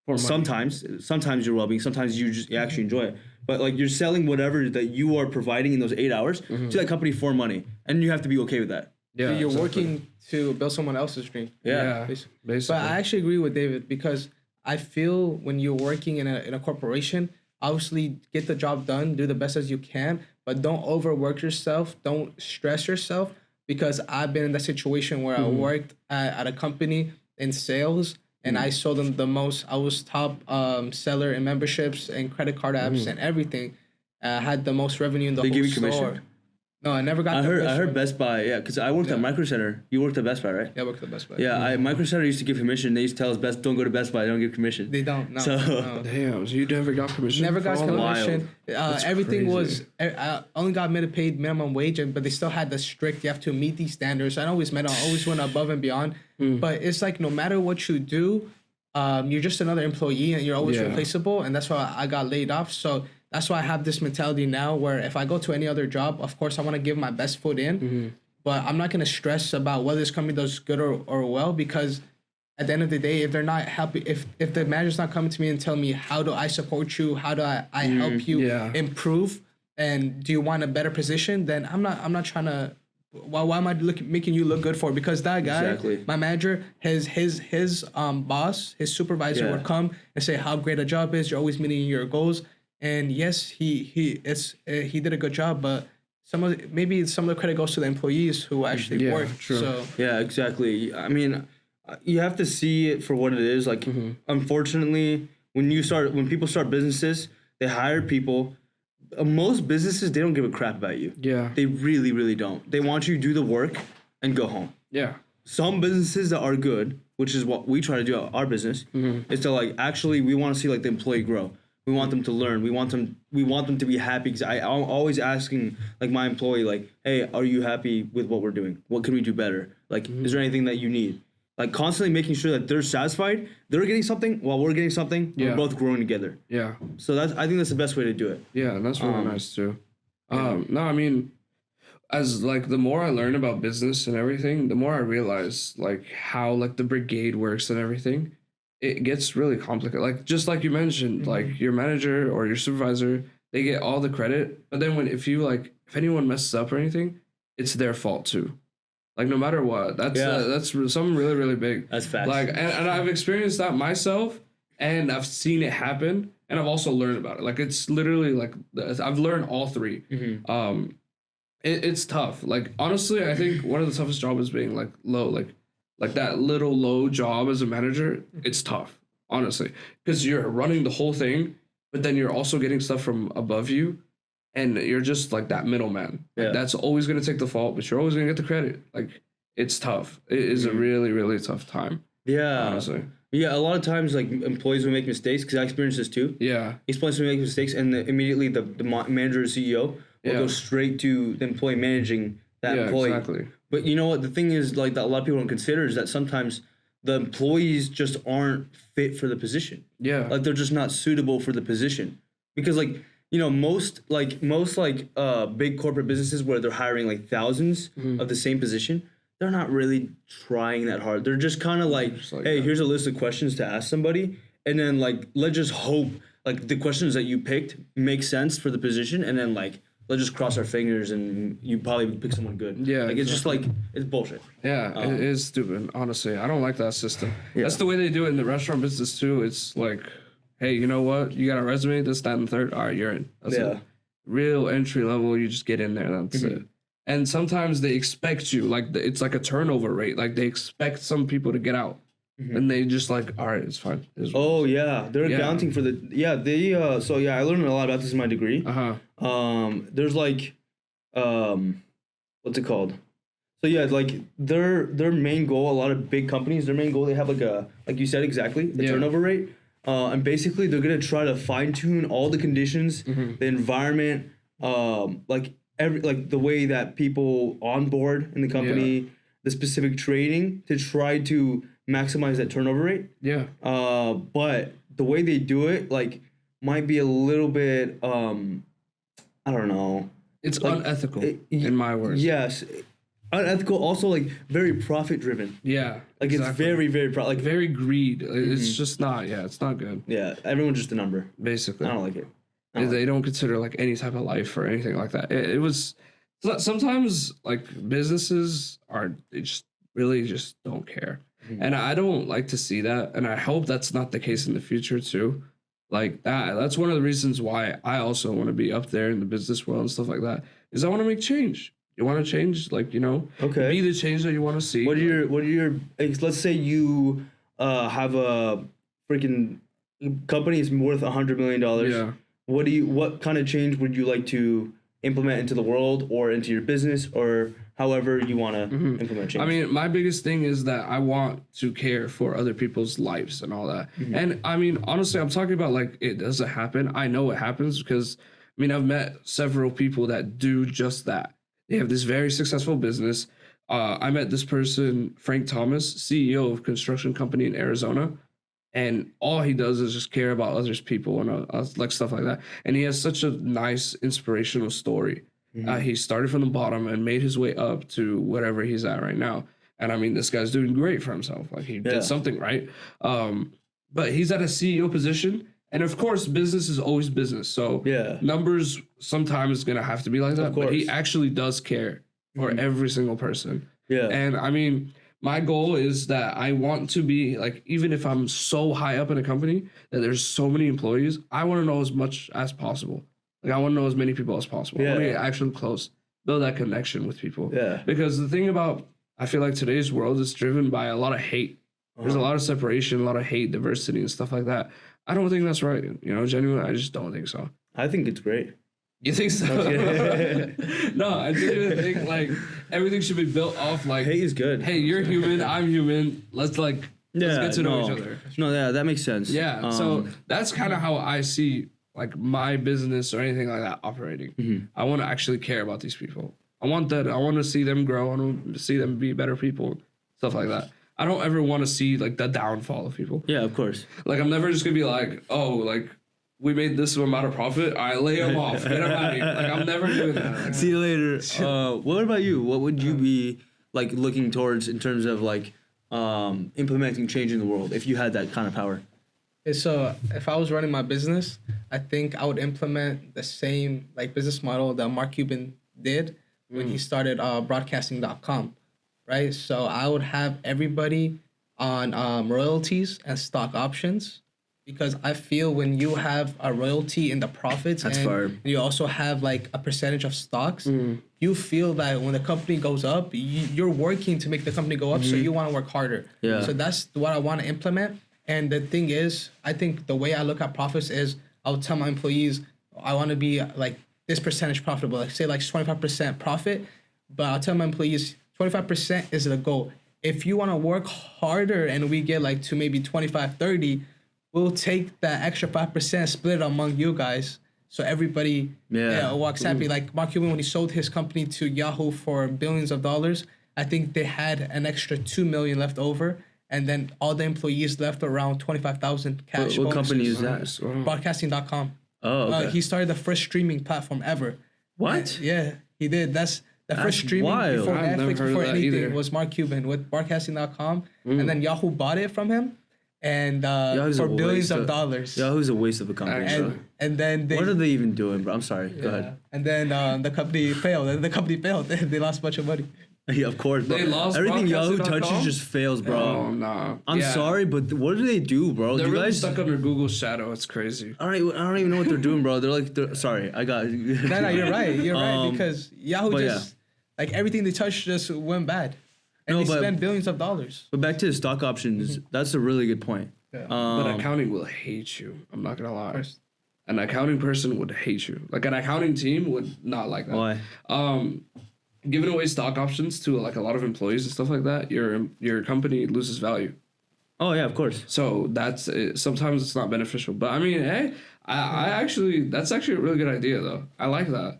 [SPEAKER 3] For money.
[SPEAKER 2] Sometimes your well-being, sometimes you actually enjoy it. But like you're selling whatever that you are providing in those 8 hours to that company for money, and you have to be okay with that.
[SPEAKER 1] Yeah, you're working to build someone else's dream.
[SPEAKER 2] Yeah,
[SPEAKER 1] basically. But I actually agree with David because I feel when you're working in a corporation, obviously get the job done, do the best as you can, but don't overwork yourself, don't stress yourself, because I've been in that situation where I worked at a company in sales and I sold them the most. I was top seller in memberships and credit card apps and everything. Had the most revenue in the whole
[SPEAKER 2] give you
[SPEAKER 1] store.
[SPEAKER 2] commission?
[SPEAKER 1] No, I never got.
[SPEAKER 2] I heard Best Buy, because I worked at Micro Center. You worked at Best Buy, right?
[SPEAKER 1] Yeah, I worked at Best Buy.
[SPEAKER 2] Yeah, Micro Center used to give commission. They used to tell us, don't go to Best Buy. They don't give commission.
[SPEAKER 1] They don't. No.
[SPEAKER 2] So
[SPEAKER 3] damn, so you never got commission?
[SPEAKER 1] Never got commission. Everything
[SPEAKER 3] crazy.
[SPEAKER 1] was. I only got paid minimum wage, but they still had the strict. You have to meet these standards. I always met. I always went above and beyond. But it's like no matter what you do, you're just another employee, and you're always replaceable. And that's why I got laid off. So. That's why I have this mentality now where if I go to any other job, of course, I want to give my best foot in, but I'm not going to stress about whether this company does good or well, because at the end of the day, if they're not happy, if the manager's not coming to me and telling me, how do I support you? How do I help you improve? And do you want a better position? Then I'm not trying to, why am I making you look good for? Because that guy, my manager, his boss, his supervisor would come and say how great a job is. You're always meeting your goals. And yes, he did a good job, but maybe some of the credit goes to the employees who actually work.
[SPEAKER 3] True.
[SPEAKER 1] So
[SPEAKER 2] yeah, exactly. I mean, you have to see it for what it is. Like, unfortunately, when people start businesses, they hire people. Most businesses, they don't give a crap about you. Yeah, they really, really don't. They want you to do the work and go home. Yeah. Some businesses that are good, which is what we try to do at our business, is to like actually we want to see like the employee grow. We want them to learn. We want them to be happy. Because I'm always asking like my employee, like, hey, are you happy with what we're doing? What can we do better? Like, is there anything that you need? Like constantly making sure that they're satisfied, they're getting something while we're getting something. We're both growing together. Yeah. So I think that's the best way to do it.
[SPEAKER 3] Yeah, and that's really nice too. No, I mean, as like the more I learn about business and everything, the more I realize like how like the brigade works and everything. It gets really complicated. Like just like you mentioned, like your manager or your supervisor, they get all the credit. But then if anyone messes up or anything, it's their fault too. Like no matter what, that's something really, really big. That's facts. Like and I've experienced that myself, and I've seen it happen, and I've also learned about it. Like it's literally like I've learned all three. It's tough. Like honestly, I think one of the toughest jobs is being like low, like that little low job as a manager. It's tough, honestly, because you're running the whole thing, but then you're also getting stuff from above you, and you're just like that middleman. Yeah. Like, that's always gonna take the fault, but you're always gonna get the credit. Like it's tough. It is a really, really tough time.
[SPEAKER 2] Yeah, honestly. Yeah, a lot of times like employees will make mistakes because I experienced this too. Yeah, employees will make mistakes, and immediately the manager or CEO will go straight to the employee managing that employee. Exactly. But you know what? The thing is, like, that a lot of people don't consider is that sometimes the employees just aren't fit for the position. Yeah. Like, they're just not suitable for the position. Because, like, you know, most big corporate businesses where they're hiring, like, thousands of the same position, they're not really trying that hard. They're just kind of like, hey, here's a list of questions to ask somebody. And then, like, let's just hope, like, the questions that you picked make sense for the position. And then, like, let's just cross our fingers and you probably pick someone good. Yeah. Like, it's just like, it's bullshit.
[SPEAKER 3] Yeah, it is stupid, honestly. I don't like that system. Yeah. That's the way they do it in the restaurant business, too. It's like, hey, you know what? You got a resume, this, that, and the third. All right, you're in. That's it. real entry level, you just get in there. That's it. And sometimes they expect you, like it's like a turnover rate. Like they expect some people to get out, and they just like, all right, it's fine.
[SPEAKER 2] Oh yeah, they're accounting for the they. So yeah, I learned a lot about this in my degree. There's like, what's it called? So yeah, like their main goal. A lot of big companies, their main goal, they have like you said exactly, the turnover rate. And basically they're gonna try to fine tune all the conditions, the environment, like the way that people onboard in the company, the specific training to try to maximize that turnover rate. Yeah. But the way they do it, like, might be a little bit, I don't know.
[SPEAKER 3] It's like, unethical, in my words.
[SPEAKER 2] Yes. Unethical, also like very profit driven. Yeah, like exactly. It's very, very like
[SPEAKER 3] very greed. It's just not. Yeah, it's not good.
[SPEAKER 2] Yeah, everyone's just a number.
[SPEAKER 3] Basically,
[SPEAKER 2] I don't like it.
[SPEAKER 3] They don't consider like any type of life or anything like that. It was sometimes like businesses they just really just don't care, and I don't like to see that, and I hope that's not the case in the future too. Like that's one of the reasons why I also want to be up there in the business world and stuff like that. Is I want to make change. You want to change, like, you know, be the change that you want to see.
[SPEAKER 2] What are your let's say you have a freaking company is worth $100 million. Yeah. What kind of change would you like to implement into the world or into your business or however you want to implement change?
[SPEAKER 3] I mean, my biggest thing is that I want to care for other people's lives and all that. And I mean, honestly, I'm talking about like it doesn't happen. I know it happens because I mean, I've met several people that do just that. They have this very successful business. I met this person, Frank Thomas, CEO of a construction company in Arizona, and all he does is just care about others people and like stuff like that. And he has such a nice, inspirational story. He started from the bottom and made his way up to whatever he's at right now. And I mean, this guy's doing great for himself. Like he did something right. But he's at a CEO position. And of course, business is always business. So numbers sometimes going to have to be like that. But he actually does care for every single person. Yeah. And I mean, my goal is that I want to be like, even if I'm so high up in a company that there's so many employees, I want to know as much as possible. Like I want to know as many people as possible. I want to get actually close, build that connection with people. Yeah. Because the thing about, I feel like today's world is driven by a lot of hate. There's a lot of separation, a lot of hate, diversity, and stuff like that. I don't think that's right. You know, genuinely, I just don't think so.
[SPEAKER 2] I think it's great.
[SPEAKER 3] You think so? No, I genuinely think like everything should be built off like
[SPEAKER 2] hate is good.
[SPEAKER 3] Hey, you're human, I'm human. Let's get to know each other.
[SPEAKER 2] No, yeah, that makes sense.
[SPEAKER 3] Yeah. So that's kind of how I see like my business or anything like that operating. I want to actually care about these people. I want to see them grow. I want to see them be better people. Stuff like that. I don't ever want to see like the downfall of people.
[SPEAKER 2] Yeah, of course.
[SPEAKER 3] Like I'm never just gonna be like, oh, like we made this amount of profit. I lay them off. Get them out of here. Like I'm never doing that. Like,
[SPEAKER 2] see you later. What about you? What would you be like looking towards in terms of like implementing change in the world if you had that kind of power?
[SPEAKER 1] So if I was running my business, I think I would implement the same like business model that Mark Cuban did when he started broadcasting.com. Right, so I would have everybody on royalties and stock options because I feel when you have a royalty in the profits and you also have like a percentage of stocks, you feel that when the company goes up, you're working to make the company go up, so you want to work harder. Yeah. So that's what I want to implement. And the thing is, I think the way I look at profits is I would tell my employees I want to be like this percentage profitable, like say like 25% profit, but I'll tell my employees 25% is the goal. If you want to work harder and we get like to maybe 25, 30, we'll take that extra 5%, split it among you guys. So everybody walks happy. Like Mark Cuban, when he sold his company to Yahoo for billions of dollars, I think they had an extra $2 million left over. And then all the employees left around 25,000 cash.
[SPEAKER 2] What company is that?
[SPEAKER 1] Broadcasting.com.
[SPEAKER 2] Oh, okay.
[SPEAKER 1] He started the first streaming platform ever.
[SPEAKER 2] What?
[SPEAKER 1] Yeah, he did. That's the first streaming before Netflix, before anything, was Mark Cuban with broadcasting.com. And then Yahoo bought it from him and for billions of dollars.
[SPEAKER 2] Yahoo's a waste of a company.
[SPEAKER 1] And then
[SPEAKER 2] what are they even doing, bro? I'm sorry. Go ahead.
[SPEAKER 1] And then the company failed. And the company failed. They lost a bunch of money.
[SPEAKER 2] Yeah, of course, bro.
[SPEAKER 3] They lost
[SPEAKER 2] Everything Yahoo touches
[SPEAKER 3] broadcasting.com?
[SPEAKER 2] just fails, bro.
[SPEAKER 3] Oh, nah.
[SPEAKER 2] I'm
[SPEAKER 3] Yeah.
[SPEAKER 2] sorry, but what do they do, bro?
[SPEAKER 3] They're
[SPEAKER 2] Do you
[SPEAKER 3] really
[SPEAKER 2] guys?
[SPEAKER 3] stuck under Google's shadow. It's crazy.
[SPEAKER 2] I don't even know what they're doing, bro. Sorry, I got.
[SPEAKER 1] No, you're right. You're right because Yahoo just like everything they touch just went bad, and they spend billions of dollars.
[SPEAKER 2] But back to the stock options, that's a really good point.
[SPEAKER 1] Yeah.
[SPEAKER 3] But accounting will hate you. I'm not gonna lie. An accounting person would hate you. Like an accounting team would not like that.
[SPEAKER 2] Why?
[SPEAKER 3] Giving away stock options to like a lot of employees and stuff like that, your company loses value.
[SPEAKER 2] Oh yeah, of course.
[SPEAKER 3] So that's sometimes it's not beneficial. But I mean, hey, I actually that's actually a really good idea though. I like that.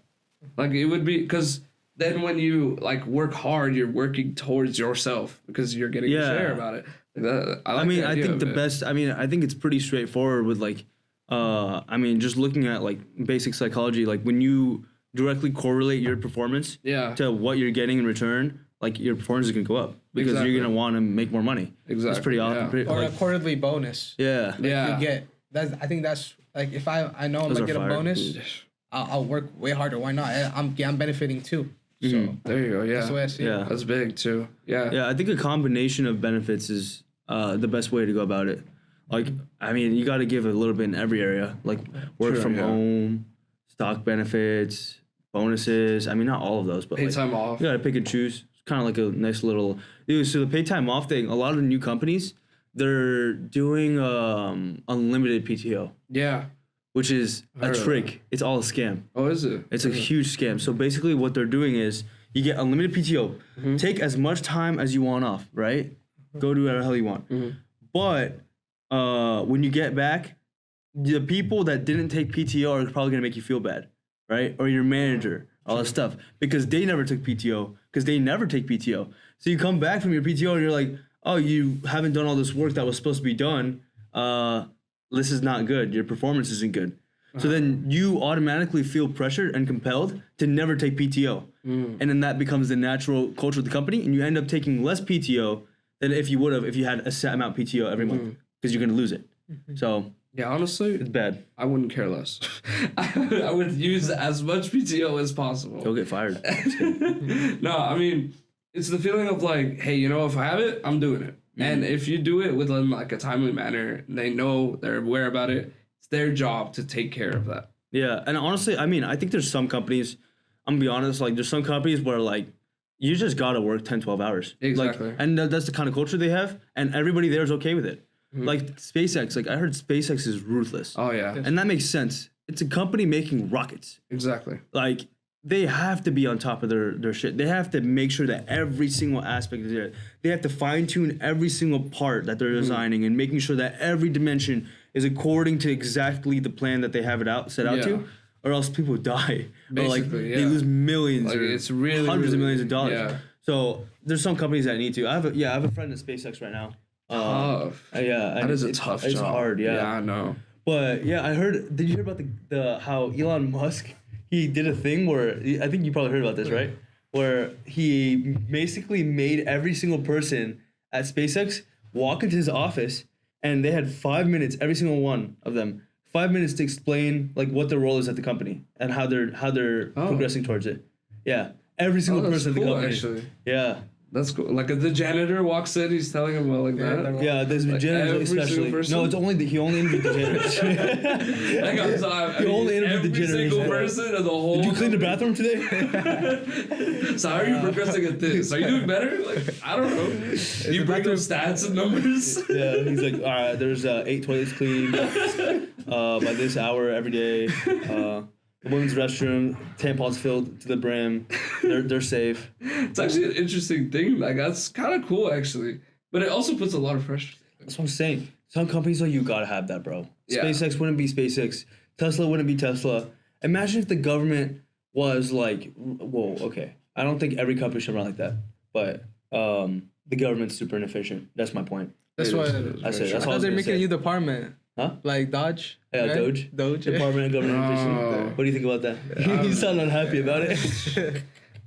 [SPEAKER 3] Like it would be because then when you like work hard, you're working towards yourself because you're getting a share about it. Like that, I think the best. I mean, I think it's pretty straightforward with like, I mean, just looking at like basic psychology, like when you directly correlate your performance to what you're getting in return, like your performance is gonna go up because you're gonna want to make more money. Exactly.
[SPEAKER 2] It's pretty often.
[SPEAKER 1] Or a quarterly bonus.
[SPEAKER 2] Yeah.
[SPEAKER 1] You get that. I think that's like if I know I'm gonna get a bonus, I'll work way harder. Why not? I'm benefiting too. So
[SPEAKER 3] there you go. Yeah,
[SPEAKER 1] that's the way I see it.
[SPEAKER 3] That's big too. Yeah.
[SPEAKER 2] I think a combination of benefits is the best way to go about it. Like, I mean, you got to give a little bit in every area, like work from home, stock benefits, bonuses. I mean, not all of those, but
[SPEAKER 3] pay time off.
[SPEAKER 2] You got to pick and choose. It's kind of like a nice little. Dude, so the pay time off thing, a lot of the new companies, they're doing unlimited PTO.
[SPEAKER 3] Yeah.
[SPEAKER 2] Which is a trick. It's all a scam.
[SPEAKER 3] Oh, is it?
[SPEAKER 2] It's a huge scam. So basically what they're doing is you get unlimited PTO. Take as much time as you want off, right? Go do whatever the hell you want. But when you get back, the people that didn't take PTO are probably going to make you feel bad, right? Or your manager, all that stuff. Because they never took PTO. Because they never take PTO. So you come back from your PTO and you're like, oh, you haven't done all this work that was supposed to be done. This is not good. Your performance isn't good. So then you automatically feel pressured and compelled to never take PTO. And then that becomes the natural culture of the company. And you end up taking less PTO than if you would have if you had a set amount of PTO every month. Because you're going to lose it. So
[SPEAKER 3] yeah, honestly,
[SPEAKER 2] it's bad.
[SPEAKER 3] I wouldn't care less. I would use as much PTO as possible.
[SPEAKER 2] You'll get fired.
[SPEAKER 3] No, I mean, it's the feeling of like, hey, you know, if I have it, I'm doing it. And if you do it within like a timely manner, they know, they're aware about it. It's their job to take care of that.
[SPEAKER 2] Yeah, and honestly, I mean, I think there's some companies, I'm gonna be honest, like there's some companies where like you just gotta work 10, 12 hours.
[SPEAKER 3] Exactly.
[SPEAKER 2] Like, and that's the kind of culture they have, and everybody there is okay with it. Like SpaceX, like I heard SpaceX is ruthless.
[SPEAKER 3] Oh yeah.
[SPEAKER 2] And that makes sense. It's a company making rockets.
[SPEAKER 3] Exactly.
[SPEAKER 2] Like they have to be on top of their shit. They have to make sure that every single aspect is there. They have to fine tune every single part that they're designing and making sure that every dimension is according to exactly the plan that they have it set out to, or else people die. Or like they lose millions
[SPEAKER 3] like,
[SPEAKER 2] or
[SPEAKER 3] it's really,
[SPEAKER 2] hundreds of millions of dollars.
[SPEAKER 3] Yeah.
[SPEAKER 2] So there's some companies that need to. I have a friend at SpaceX right now.
[SPEAKER 3] Tough.
[SPEAKER 2] That
[SPEAKER 3] is a tough job.
[SPEAKER 2] It's hard,
[SPEAKER 3] Yeah, I know.
[SPEAKER 2] But yeah, I heard. Did you hear about the how Elon Musk he did a thing where I think you probably heard about this, right? Where he basically made every single person at SpaceX walk into his office, and they had 5 minutes, every single one of them, 5 minutes to explain like what their role is at the company and how they're progressing towards it. Yeah, every single person at the company.
[SPEAKER 3] Actually.
[SPEAKER 2] Yeah.
[SPEAKER 3] That's cool. Like the janitor walks in, he's telling him about like that.
[SPEAKER 2] Yeah, there's
[SPEAKER 3] like
[SPEAKER 2] janitors especially. No, it's only he only interviewed the janitors.
[SPEAKER 3] Like I'm sorry,
[SPEAKER 2] he only interviewed the janitors.
[SPEAKER 3] Single person of the whole.
[SPEAKER 2] Did you clean the bathroom today?
[SPEAKER 3] So how are you progressing at this? Are you doing better? Like I don't know. You bring up stats and numbers.
[SPEAKER 2] Yeah, he's like, all right, there's 8 toilets cleaned by this hour every day. The women's restroom, tampons filled to the brim. They're safe.
[SPEAKER 3] It's actually an interesting thing. Like that's kind of cool, actually. But it also puts a lot of pressure.
[SPEAKER 2] That's what I'm saying. Some companies, though, you gotta have that, bro.
[SPEAKER 3] Yeah.
[SPEAKER 2] SpaceX wouldn't be SpaceX. Tesla wouldn't be Tesla. Imagine if the government was like, whoa, okay. I don't think every company should run like that. But the government's super inefficient. That's my point.
[SPEAKER 1] That's what
[SPEAKER 2] I said. That's all
[SPEAKER 1] they're making a new department.
[SPEAKER 2] Huh?
[SPEAKER 1] Like Dodge?
[SPEAKER 2] Yeah,
[SPEAKER 1] right?
[SPEAKER 2] Doge. Department of Government Efficiency. What do you think about that? You sound unhappy about it.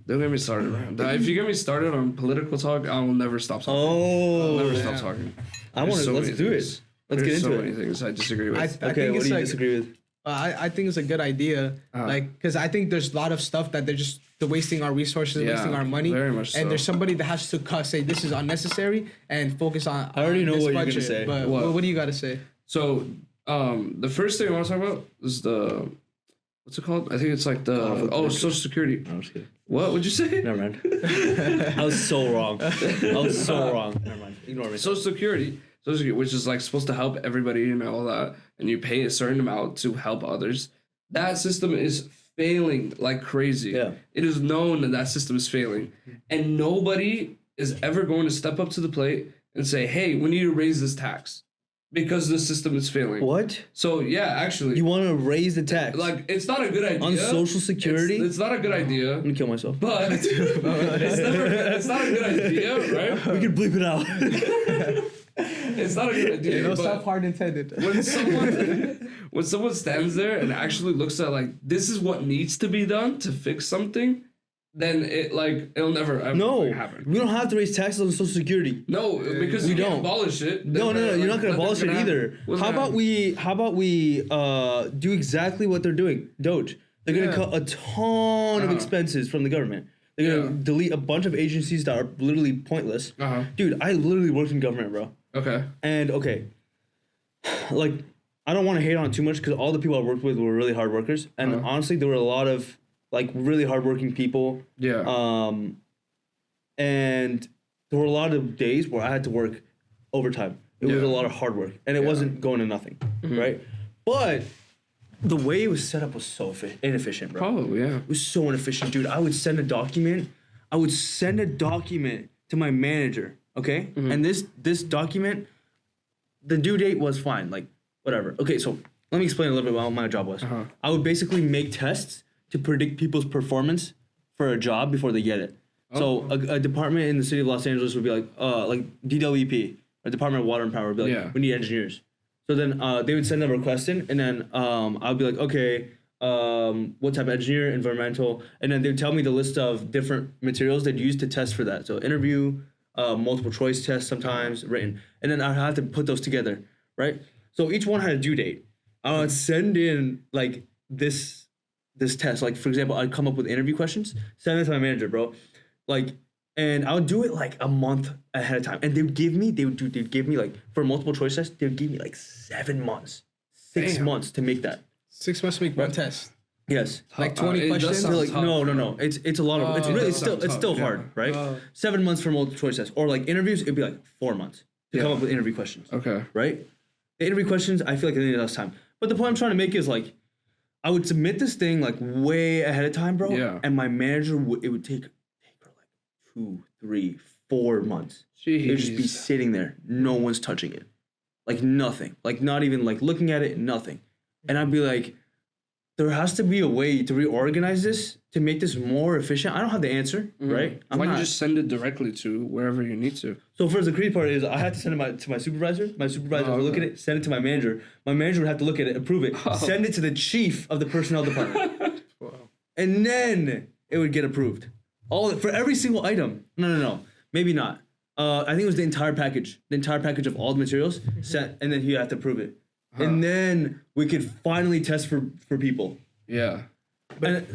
[SPEAKER 3] Don't get me started, man. If you get me started on political talk, I will never stop talking.
[SPEAKER 2] Oh,
[SPEAKER 3] I'll never stop talking.
[SPEAKER 2] Let's do it. Let's get into
[SPEAKER 3] so
[SPEAKER 2] it.
[SPEAKER 3] many things I disagree with.
[SPEAKER 1] I
[SPEAKER 2] Okay,
[SPEAKER 1] think
[SPEAKER 2] what
[SPEAKER 1] it's
[SPEAKER 2] do you
[SPEAKER 1] like,
[SPEAKER 2] disagree with?
[SPEAKER 1] I think it's a good idea. Because I think there's a lot of stuff that they're wasting our resources, wasting our money.
[SPEAKER 3] Very much so.
[SPEAKER 1] And there's somebody that has to say this is unnecessary and focus on.
[SPEAKER 2] I already know
[SPEAKER 1] this
[SPEAKER 2] what
[SPEAKER 1] budget.
[SPEAKER 2] you're gonna say.
[SPEAKER 1] But what do you got to say?
[SPEAKER 3] So, the first thing I want to talk about is what's it called? I think it's like Social Security.
[SPEAKER 2] No, I'm just kidding.
[SPEAKER 3] What would you say?
[SPEAKER 2] Never mind. I was so wrong. Never mind. Ignore me.
[SPEAKER 3] Social Security, which is like supposed to help everybody and all that, and you pay a certain amount to help others. That system is failing like crazy.
[SPEAKER 2] Yeah.
[SPEAKER 3] It is known that system is failing, and nobody is ever going to step up to the plate and say, "Hey, we need to raise this tax." Because the system is failing.
[SPEAKER 2] What?
[SPEAKER 3] So yeah, actually,
[SPEAKER 2] You want to raise the tax?
[SPEAKER 3] like it's not a good idea
[SPEAKER 2] On Social Security?
[SPEAKER 3] It's not a good idea,
[SPEAKER 2] I'm gonna kill myself.
[SPEAKER 3] but it's not a good idea, right?
[SPEAKER 2] We can bleep it out.
[SPEAKER 3] It's not a good idea.
[SPEAKER 1] No
[SPEAKER 3] but
[SPEAKER 1] stuff hard intended.
[SPEAKER 3] when someone stands there and actually looks at like this is what needs to be done to fix something, then it'll never ever happen.
[SPEAKER 2] We don't have to raise taxes on Social Security.
[SPEAKER 3] No, because you can't abolish it.
[SPEAKER 2] No, you're not gonna abolish it either.
[SPEAKER 3] What's
[SPEAKER 2] How
[SPEAKER 3] gonna
[SPEAKER 2] about we do exactly what they're doing? Doge. They're gonna cut a ton of expenses from the government. They're gonna delete a bunch of agencies that are literally pointless. Dude, I literally worked in government, bro.
[SPEAKER 3] Okay.
[SPEAKER 2] And like I don't want to hate on it too much because all the people I worked with were really hard workers, and honestly, there were a lot of like really hardworking people.
[SPEAKER 3] Yeah.
[SPEAKER 2] And there were a lot of days where I had to work overtime. It was a lot of hard work, and it wasn't going to nothing, right? But the way it was set up was so inefficient, bro.
[SPEAKER 3] Probably, yeah.
[SPEAKER 2] It was so inefficient, dude. I would send a document to my manager, okay? And this document, the due date was fine, like whatever. Okay, so let me explain a little bit about what my job was. I would basically make tests to predict people's performance for a job before they get it. So a department in the city of Los Angeles would be like DWP, or Department of Water and Power, would be like, we need engineers. So then they would send a request in, and then I would be like, okay, what type of engineer, environmental, and then they would tell me the list of different materials they'd use to test for that. So interview, multiple choice tests sometimes, written, and then I'd have to put those together, right? So each one had a due date. I would send in like this test. Like for example, I'd come up with interview questions, send it to my manager, bro. Like, and I would do it like a month ahead of time. And they'd give me like for multiple choice tests, they'd give me like 7 months, 6 months to make that.
[SPEAKER 1] 6 months to make one test.
[SPEAKER 2] Yes.
[SPEAKER 1] Like 20 questions.
[SPEAKER 2] Like
[SPEAKER 3] tough,
[SPEAKER 2] no. It's a lot of it's still hard, right? 7 months for multiple choice tests. Or like interviews, it'd be like 4 months to come up with interview questions.
[SPEAKER 3] Okay.
[SPEAKER 2] Right? The interview questions, I feel like they need less time. But the point I'm trying to make is like I would submit this thing like way ahead of time, bro.
[SPEAKER 3] Yeah.
[SPEAKER 2] And my manager it would take her like 2, 3, 4 months.
[SPEAKER 3] Jeez.
[SPEAKER 2] It would just be sitting there. No one's touching it. Like nothing. Like not even like looking at it, nothing. And I'd be like, there has to be a way to reorganize this to make this more efficient. I don't have the answer, right?
[SPEAKER 3] Why don't you just send it directly to wherever you need to?
[SPEAKER 2] So first, the crazy part is I had to send it to my supervisor. My supervisor would look at it, send it to my manager. My manager would have to look at it, approve it, send it to the chief of the personnel department. And then it would get approved. For every single item. No. Maybe not. I think it was the entire package. The entire package of all the materials sent, and then he had to approve it. And then we could finally test for people.
[SPEAKER 3] Yeah.
[SPEAKER 2] But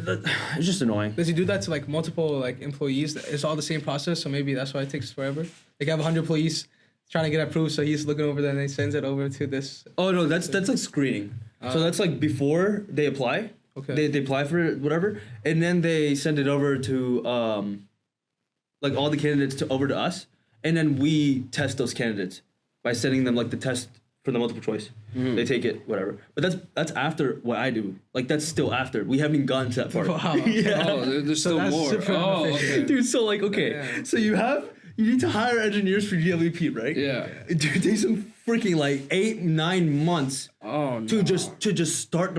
[SPEAKER 2] it's just annoying.
[SPEAKER 1] Does he do that to like multiple like employees? It's all the same process, so maybe that's why it takes forever. Like I have 100 employees trying to get approved, so he's looking over there and he sends it over to this.
[SPEAKER 2] Oh no, that's like screening. So that's like before they apply.
[SPEAKER 1] Okay.
[SPEAKER 2] They apply for it, whatever, and then they send it over to like all the candidates over to us, and then we test those candidates by sending them like the test for the multiple choice. They take it, whatever. But that's after what I do. Like that's still after. We haven't even gotten to that part.
[SPEAKER 1] Wow.
[SPEAKER 2] Yeah.
[SPEAKER 3] Oh, there's still more. Oh, okay.
[SPEAKER 2] Dude, so like so you need to hire engineers for DWP, right?
[SPEAKER 3] Yeah.
[SPEAKER 2] It takes them freaking like 8-9 months to just start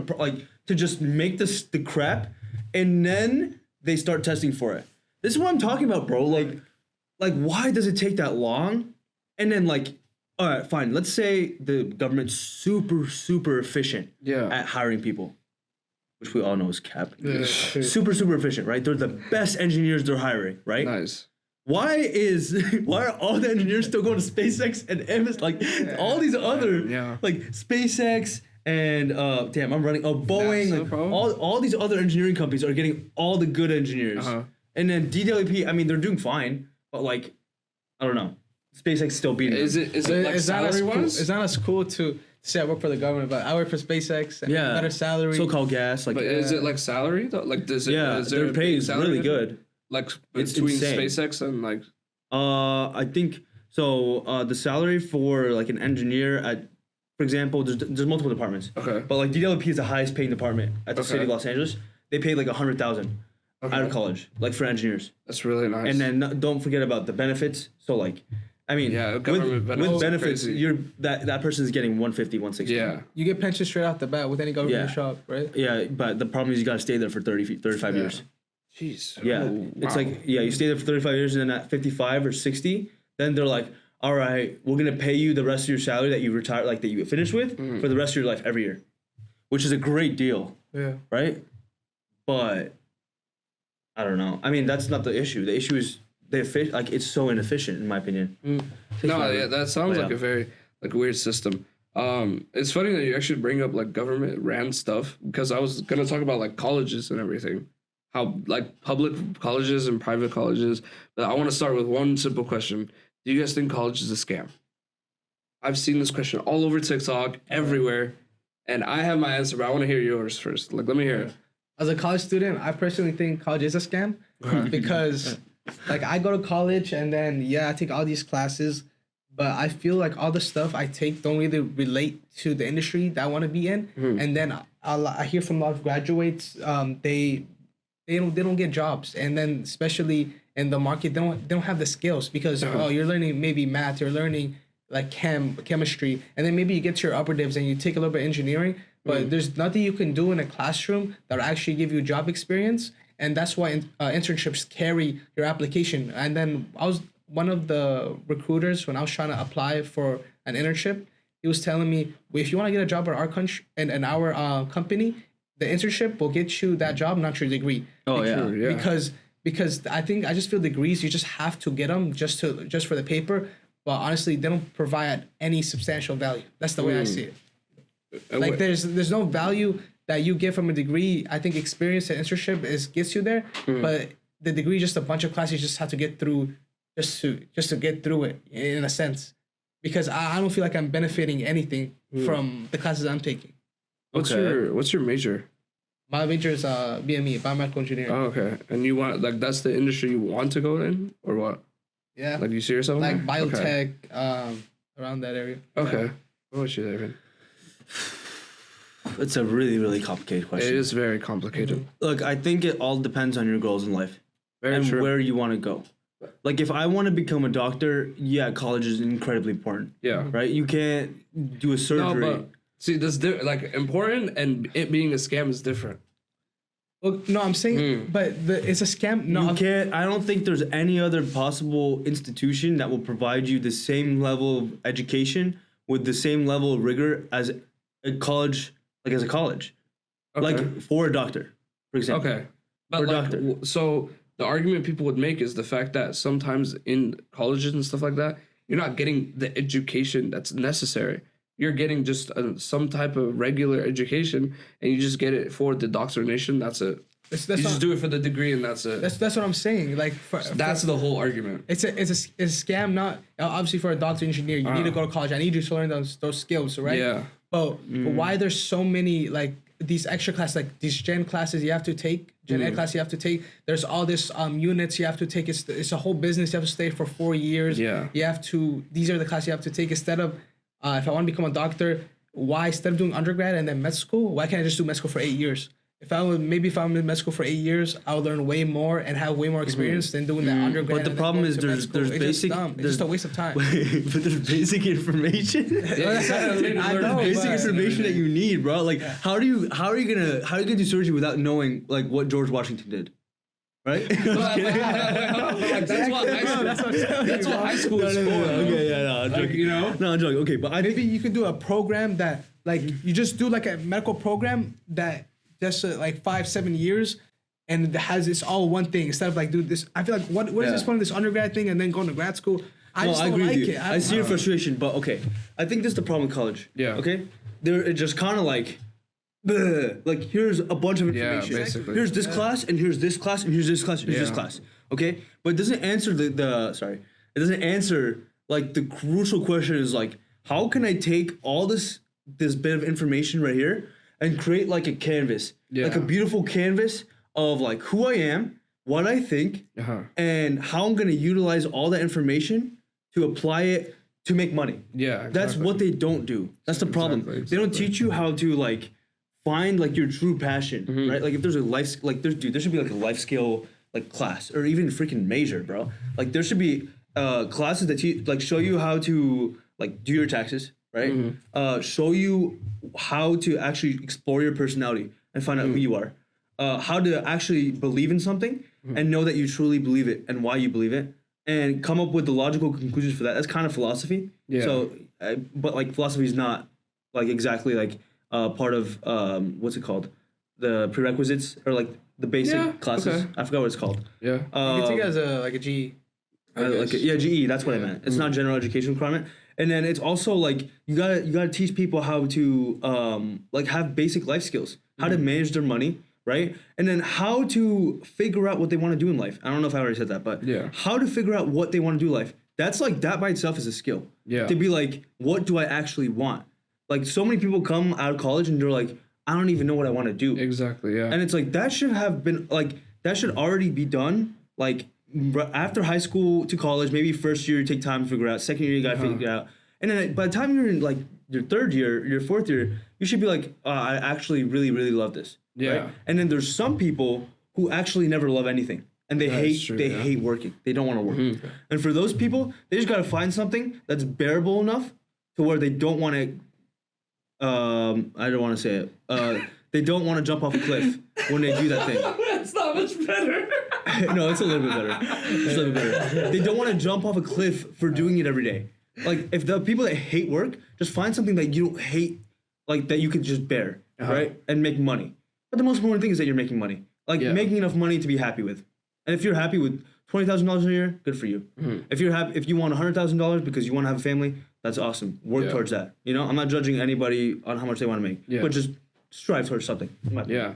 [SPEAKER 2] to just make the crap, and then they start testing for it. This is what I'm talking about, bro. Like why does it take that long? And then like, all right, fine. Let's say the government's super efficient at hiring people, which we all know is cap.
[SPEAKER 3] Yeah.
[SPEAKER 2] Super efficient, right? They're the best engineers they're hiring, right?
[SPEAKER 3] Nice.
[SPEAKER 2] Why are all the engineers still going to SpaceX and MS, like all these other like SpaceX, and damn, I'm running. Boeing, like, all these other engineering companies are getting all the good engineers, and then DWP. I mean, they're doing fine, but like, I don't know. SpaceX still beating them.
[SPEAKER 3] Is it like salary wise?
[SPEAKER 1] It's not as cool to say I work for the government, but I work for SpaceX and better salary.
[SPEAKER 2] So-called gas. Like,
[SPEAKER 3] but is it like salary though? Like, is
[SPEAKER 2] their pay is really good.
[SPEAKER 3] Like
[SPEAKER 2] it's
[SPEAKER 3] between
[SPEAKER 2] insane.
[SPEAKER 3] SpaceX and like.
[SPEAKER 2] I think so. The salary for like an engineer at, for example, there's multiple departments.
[SPEAKER 3] Okay.
[SPEAKER 2] But like DWP is the highest paying department at the city of Los Angeles. They pay like $100,000 out of college, like for engineers.
[SPEAKER 3] That's really nice.
[SPEAKER 2] And then don't forget about the benefits. So like, I mean,
[SPEAKER 3] government
[SPEAKER 2] with benefits, that person is getting 150, 160.
[SPEAKER 3] Yeah.
[SPEAKER 1] You get pension straight out the bat with any government shop, right?
[SPEAKER 2] Yeah, but the problem is you got to stay there for 35 years.
[SPEAKER 3] Jeez.
[SPEAKER 2] Yeah. It's like, you stay there for 35 years, and then at 55 or 60, then they're like, all right, we're going to pay you the rest of your salary that you retire, like that you finish with for the rest of your life every year, which is a great deal.
[SPEAKER 1] Yeah.
[SPEAKER 2] Right? But I don't know. I mean, that's not the issue. The issue is it's so inefficient, in my opinion.
[SPEAKER 3] That sounds like a very like weird system. It's funny that you actually bring up like government ran stuff, because I was going to talk about like colleges and everything. How like public colleges and private colleges. But I want to start with one simple question. Do you guys think college is a scam? I've seen this question all over TikTok, everywhere, and I have my answer, but I want to hear yours first. Like, let me hear it.
[SPEAKER 1] As a college student, I personally think college is a scam because like I go to college and then I take all these classes, but I feel like all the stuff I take don't really relate to the industry that I want to be in. And then I hear from a lot of graduates, they don't get jobs, and then especially in the market, they don't have the skills because you're learning maybe math, you're learning like chemistry, and then maybe you get to your upper divs and you take a little bit of engineering, but there's nothing you can do in a classroom that will actually give you job experience, and that's why internships carry your application. And then I was one of the recruiters when I was trying to apply for an internship. He was telling me, if you want to get a job at our country and in our company, the internship will get you that job, not your degree. Because I just feel degrees, you just have to get them just for the paper. But honestly, they don't provide any substantial value. That's the way I see it. Like there's no value that you get from a degree. I think experience and internship gets you there, but the degree is just a bunch of classes you just have to get through, just to get through it in a sense. Because I don't feel like I'm benefiting anything from the classes I'm taking.
[SPEAKER 3] What's your major?
[SPEAKER 1] My major is BME, biomedical engineering.
[SPEAKER 3] Oh, okay. And you want that's the industry you want to go in, or what?
[SPEAKER 1] Yeah.
[SPEAKER 3] Like you see yourself
[SPEAKER 1] like
[SPEAKER 3] in
[SPEAKER 1] biotech, around that area.
[SPEAKER 3] Okay. What about you, David?
[SPEAKER 2] It's a really, really complicated question.
[SPEAKER 3] It is very complicated.
[SPEAKER 2] Look, I think it all depends on your goals in life and where you want to go. Like, if I want to become a doctor, college is incredibly important. Yeah. Right? You can't do a surgery.
[SPEAKER 3] No, but see, that's like important, and it being a scam is different.
[SPEAKER 1] Well, no, I'm saying, but it's a scam. No,
[SPEAKER 2] you can't. I don't think there's any other possible institution that will provide you the same level of education with the same level of rigor as a college, like as a college, like for a doctor, for example.
[SPEAKER 3] Okay, but so the argument people would make is the fact that sometimes in colleges and stuff like that, you're not getting the education that's necessary. You're getting just some type of regular education, and you just get it for the doctrination. That's it. You just do it for the degree, and that's it.
[SPEAKER 1] That's what I'm saying. Like
[SPEAKER 3] that's the whole argument.
[SPEAKER 1] It's a scam. Not obviously for a doctor engineer, you need to go to college. I need you to learn those skills, right? Yeah. But why there's so many like these extra classes, like these gen classes you have to take, gen ed class you have to take. There's all this units you have to take. It's a whole business. You have to stay for 4 years. Yeah. You have to. These are the classes you have to take instead of. If I want to become a doctor, why instead of doing undergrad and then med school, why can't I just do med school for 8 years? If I'm in med school for 8 years, I'll learn way more and have way more experience than doing that undergrad.
[SPEAKER 2] But the problem is there's basic.
[SPEAKER 1] It's just a waste of time.
[SPEAKER 2] But there's basic information.
[SPEAKER 1] I know,
[SPEAKER 2] there's basic information that you need, bro. Like how are you gonna do surgery without knowing like what George Washington did? Right? That's
[SPEAKER 3] what high school is for.
[SPEAKER 2] Okay, I'm joking. No, I'm joking. Okay, but
[SPEAKER 1] maybe you could do a program that like you just do like a medical program that just like 5-7 years and has this all one thing instead of like do this. I feel like what is this point of this undergrad thing and then going to grad school? I just don't like it.
[SPEAKER 2] I see your frustration, but okay. I think this is the problem with college.
[SPEAKER 3] Yeah.
[SPEAKER 2] Okay? It's just kind of like, bleh, like, here's a bunch of information.
[SPEAKER 3] Yeah, basically.
[SPEAKER 2] Here's this class, and here's this class, and here's this class, and here's this class. Okay? But it doesn't answer it doesn't answer, like, the crucial question is, like, how can I take all this bit of information right here and create, like, a canvas?
[SPEAKER 3] Yeah.
[SPEAKER 2] Like, a beautiful canvas of, like, who I am, what I think, and how I'm going to utilize all that information to apply it to make money.
[SPEAKER 3] Yeah, exactly.
[SPEAKER 2] That's what they don't do. That's the problem.
[SPEAKER 3] Exactly.
[SPEAKER 2] They don't teach you how to, like, find, like, your true passion, right? Like, if there's a life, like, there should be, like, a life skill, like, class, or even freaking major, bro. Like, there should be classes that like, show you how to, like, do your taxes, right? Show you how to actually explore your personality and find out who you are. How to actually believe in something and know that you truly believe it and why you believe it, and come up with the logical conclusions for that. That's kind of philosophy. Yeah. So, but, like, philosophy is not, like, exactly, like, part of what's it called, the prerequisites, or, like, the basic classes. Okay. I forgot what it's called.
[SPEAKER 1] Yeah. You can take it as a GE.
[SPEAKER 2] GE. That's what I meant. It's not general education requirement. And then it's also, like, you gotta teach people how to like, have basic life skills, how to manage their money. Right? And then how to figure out what they want to do in life. I don't know if I already said that, but how to figure out what they want to do in life. That's, like, that by itself is a skill. Yeah. To be like, what do I actually want? Like, so many people come out of college and they're like, I don't even know what I want to do.
[SPEAKER 3] Exactly, yeah.
[SPEAKER 2] And it's like, that should have been, like, that should already be done, like, after high school to college. Maybe first year you take time to figure out. Second year you got to figure it out. And then by the time you're in, like, your third year, your fourth year, you should be like, I actually really, really love this. Yeah. Right? And then there's some people who actually never love anything, and they hate working. They don't want to work. And for those people, they just got to find something that's bearable enough to where they don't want to I don't want to say it. They don't want to jump off a cliff when they do that thing.
[SPEAKER 3] That's not much better.
[SPEAKER 2] No, it's a little bit better. It's a little bit better. They don't want to jump off a cliff for doing it every day. Like, if the people that hate work, just find something that you don't hate, like, that you can just bear, right? And make money. But the most important thing is that you're making money. Like, making enough money to be happy with. And if you're happy with $20,000 a year, good for you. If you're happy, if you want $100,000 because you want to have a family, that's awesome. Work towards that. You know, I'm not judging anybody on how much they want to make, but just strive towards something.
[SPEAKER 3] Yeah.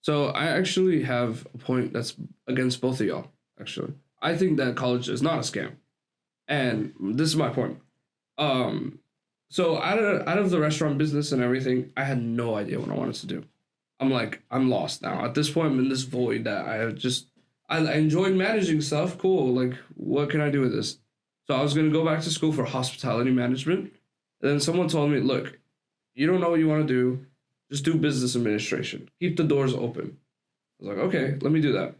[SPEAKER 3] So I actually have a point that's against both of y'all, actually. I think that college is not a scam. And this is my point. So out of the restaurant business and everything, I had no idea what I wanted to do. I'm like, I'm lost now. At this point, I'm in this void that I enjoyed managing stuff. Cool. Like, what can I do with this? So I was going to go back to school for hospitality management. And then someone told me, look, you don't know what you want to do. Just do business administration. Keep the doors open. I was like, okay, let me do that.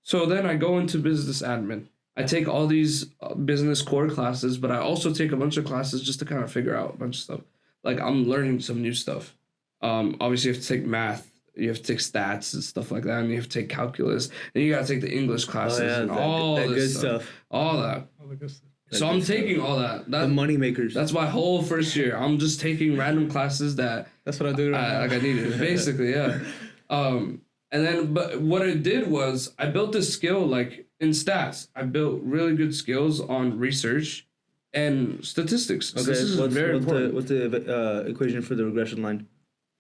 [SPEAKER 3] So then I go into business admin. I take all these business core classes, but I also take a bunch of classes just to kind of figure out a bunch of stuff. Like, I'm learning some new stuff. Obviously, you have to take math. You have to take stats and stuff like that, and you have to take calculus, and you gotta take the English classes and all that good stuff. All that. All the good stuff. So I'm taking all that.
[SPEAKER 2] The money makers.
[SPEAKER 3] That's my whole first year. I'm just taking random classes that.
[SPEAKER 1] That's what I do.
[SPEAKER 3] Like I needed, basically, yeah. And then, but what I did was I built this skill, like in stats. I built really good skills on research and statistics.
[SPEAKER 2] Okay, this is very important. What's the equation for the regression line?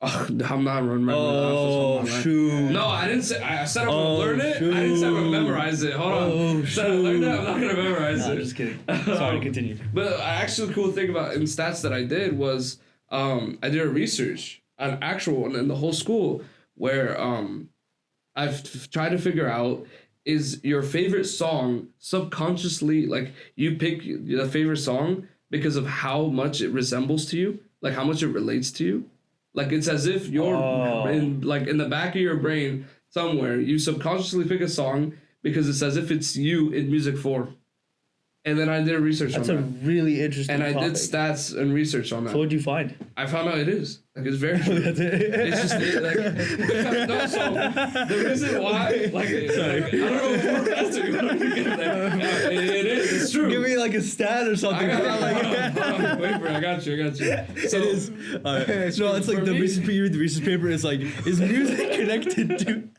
[SPEAKER 3] I'm not remembering.
[SPEAKER 2] Oh, shoot.
[SPEAKER 3] No, I didn't say. I said I'm gonna learn it. Shoot. I didn't say I'm gonna memorize it. Hold on. I said I learned it. I'm not gonna memorize it.
[SPEAKER 2] I'm just kidding. Sorry, continue.
[SPEAKER 3] But actually, cool thing about in stats that I did was I did a research, an actual one in the whole school, where I've tried to figure out, is your favorite song subconsciously, like, you pick the favorite song because of how much it resembles to you, like how much it relates to you. Like, it's as if you're in the back of your brain somewhere, you subconsciously pick a song because it's as if it's you in music form. And then I did research on that.
[SPEAKER 2] That's a really interesting
[SPEAKER 3] topic. I did stats and research on that.
[SPEAKER 2] So what'd you find?
[SPEAKER 3] I found out it is. Like, it's very true. It's just, no, so the reason why, like, I don't know if we're asking, it is, it's true. true.
[SPEAKER 2] Give me like a stat or something.
[SPEAKER 3] Wait for it. I got you. So,
[SPEAKER 2] it is. No, it's like the Reese's paper is like, is music connected to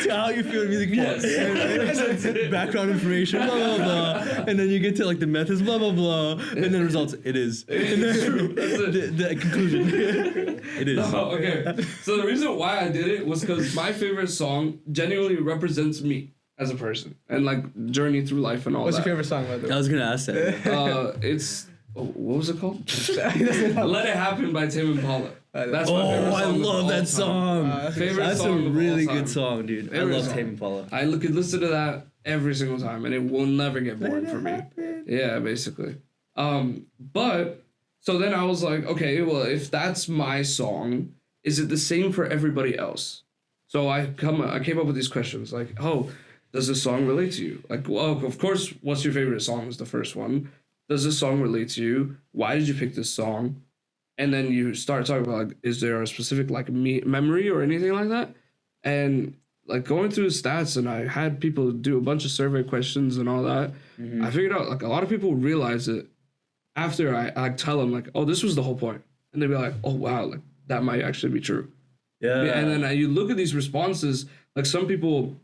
[SPEAKER 2] how you feel in music?
[SPEAKER 3] Yes.
[SPEAKER 2] Background information, blah, blah, blah. And then you get to like the methods, blah, blah, blah. And then results, it is. And then the conclusion. It is.
[SPEAKER 3] No, okay. So the reason why I did it was because my favorite song genuinely represents me as a person and like journey through life and all
[SPEAKER 1] What's
[SPEAKER 3] that.
[SPEAKER 1] your favorite song, by the way?
[SPEAKER 2] I was going to ask that.
[SPEAKER 3] It's... what was it called? Let It Happen by Tame Impala. That's my favorite song.
[SPEAKER 2] I love that song. That's a really good song, dude. I love Tame Impala.
[SPEAKER 3] I could listen to that every single time, and it will never get boring for me. Yeah, basically. But so then I was like, okay, well, if that's my song, is it the same for everybody else? So I came up with these questions like, oh, does this song relate to you? Like, well, of course, what's your favorite song is the first one. Does this song relate to you? Why did you pick this song? And then you start talking about, like, is there a specific, like, memory or anything like that? And, like, going through the stats, and I had people do a bunch of survey questions and all that, I figured out, like, a lot of people realize it after I tell them, like, oh, this was the whole point. And they'd be like, oh, wow, like, that might actually be true.
[SPEAKER 2] Yeah.
[SPEAKER 3] And then you look at these responses, like, some people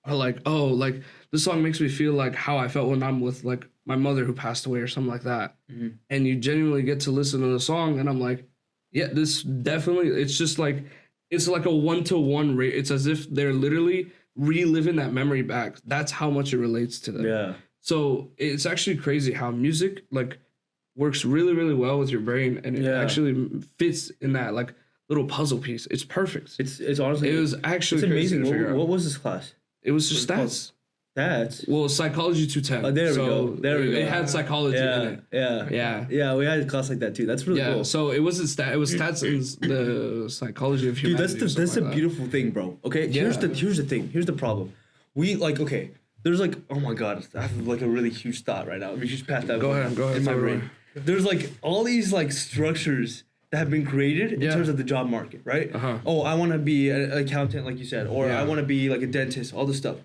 [SPEAKER 3] are like, oh, like, this song makes me feel like how I felt when I'm with, like, my mother who passed away or something like that. And you genuinely get to listen to the song, and I'm like, yeah, this definitely, it's just like, it's like a 1-to-1 rate. It's as if they're literally reliving that memory back. That's how much it relates to them.
[SPEAKER 2] Yeah.
[SPEAKER 3] So it's actually crazy how music, like, works really, really well with your brain, and it actually fits in that, like, little puzzle piece. It's perfect.
[SPEAKER 2] It's honestly,
[SPEAKER 3] it was actually
[SPEAKER 2] it's
[SPEAKER 3] crazy
[SPEAKER 2] amazing.
[SPEAKER 3] to figure out.
[SPEAKER 2] What was this class?
[SPEAKER 3] It was just stats.
[SPEAKER 2] Stats?
[SPEAKER 3] Well, psychology 210.
[SPEAKER 2] Oh, there we go. There we go.
[SPEAKER 3] It had psychology in it.
[SPEAKER 2] Yeah, we had a class like that too. That's really cool.
[SPEAKER 3] So it wasn't it was stats in the psychology of humanity.
[SPEAKER 2] Dude, that's the beautiful thing, bro. Okay, here's the thing. Here's the problem. We like, okay, there's like, oh my god, I have like a really huge thought right now. We should pass that.
[SPEAKER 3] Go ahead.
[SPEAKER 2] In my brain. There's like all these like structures that have been created in terms of the job market, right? Oh, I want to be an accountant, like you said, or I want to be like a dentist. All this stuff.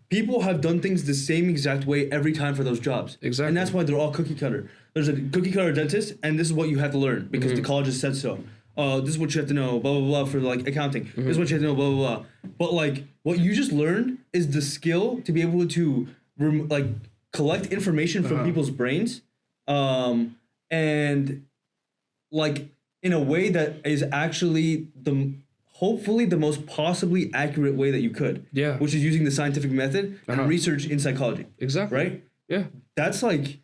[SPEAKER 2] People have done things the same exact way every time for those jobs.
[SPEAKER 3] Exactly.
[SPEAKER 2] And that's why they're all cookie cutter. There's a cookie cutter dentist, and this is what you have to learn because the college has said so. This is what you have to know, blah, blah, blah, for like accounting. This is what you have to know, blah, blah, blah. But like what you just learned is the skill to be able to like collect information from people's brains and like in a way that is actually hopefully the most possibly accurate way that you could.
[SPEAKER 3] Yeah.
[SPEAKER 2] Which is using the scientific method and research in psychology.
[SPEAKER 3] Exactly.
[SPEAKER 2] Right?
[SPEAKER 3] Yeah.
[SPEAKER 2] That's like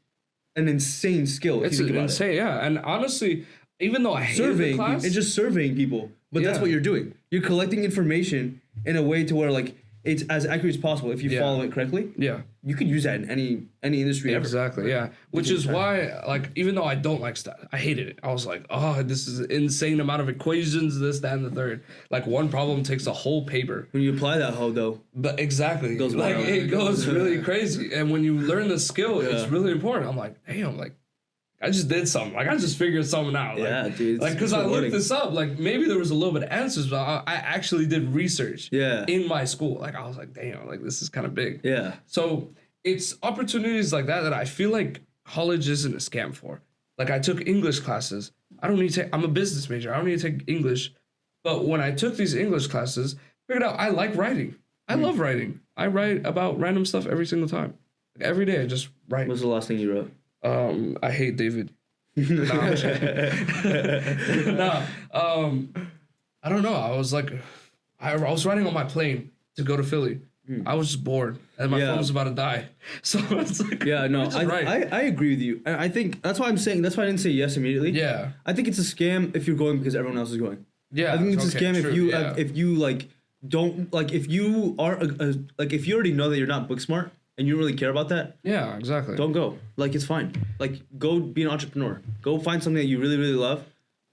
[SPEAKER 2] an insane skill.
[SPEAKER 3] It's insane, yeah. And honestly, even though I hate the class,
[SPEAKER 2] it's just surveying people. But that's what you're doing. You're collecting information in a way to where like it's as accurate as possible if you follow it correctly. Yeah. You could use that in any industry ever.
[SPEAKER 3] Exactly, yeah. Which is why, like, even though I don't like stats, I hated it. I was like, oh, this is an insane amount of equations, this, that, and the third. Like, one problem takes a whole paper.
[SPEAKER 2] When you apply that hoe, though.
[SPEAKER 3] But exactly. It goes really crazy. And when you learn the skill, it's really important. I'm like, damn, like, I just did something. Like, I just figured something out. Like,
[SPEAKER 2] yeah, dude.
[SPEAKER 3] Like, because I looked this up. Like, maybe there was a little bit of answers, but I actually did research in my school. Like, I was like, damn, like, this is kind of big. Yeah. So, it's opportunities like that I feel like college isn't a scam for. Like, I took English classes. I don't need to take... I'm a business major. I don't need to take English. But when I took these English classes, I figured out I like writing. I love writing. I write about random stuff every single time. Like, every day, I just write.
[SPEAKER 2] What's the last thing you wrote?
[SPEAKER 3] I hate David. I don't know. I was like, I was writing on my plane to go to Philly. I was just bored, and my phone was about to die. So it's like,
[SPEAKER 2] I agree with you. I think that's why I'm saying. That's why I didn't say yes immediately. Yeah, I think it's a scam if you're going because everyone else is going. Yeah, I think it's a scam if you like don't like if you are like if you already know that you're not book smart. And you don't really care about that?
[SPEAKER 3] Yeah, exactly.
[SPEAKER 2] Don't go. Like, it's fine. Like, go be an entrepreneur. Go find something that you really, really love,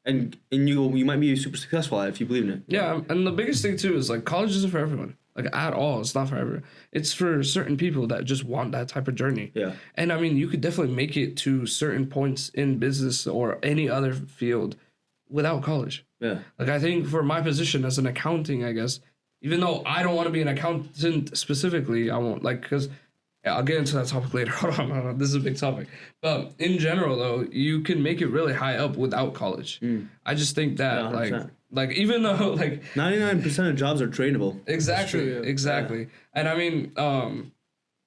[SPEAKER 2] and you might be super successful at it if you believe in it.
[SPEAKER 3] Yeah, and the biggest thing, too, is, like, college isn't for everyone. Like, at all. It's not for everyone. It's for certain people that just want that type of journey. Yeah. And, I mean, you could definitely make it to certain points in business or any other field without college. Yeah. Like, I think for my position as an accounting, I guess, even though I don't want to be an accountant specifically, I won't, like, because... Yeah, I'll get into that topic later. Hold on. This is a big topic. But in general, though, you can make it really high up without college. I just think that, like even though, like...
[SPEAKER 2] 99% of jobs are trainable.
[SPEAKER 3] Exactly, true, yeah. Exactly. Yeah. And I mean,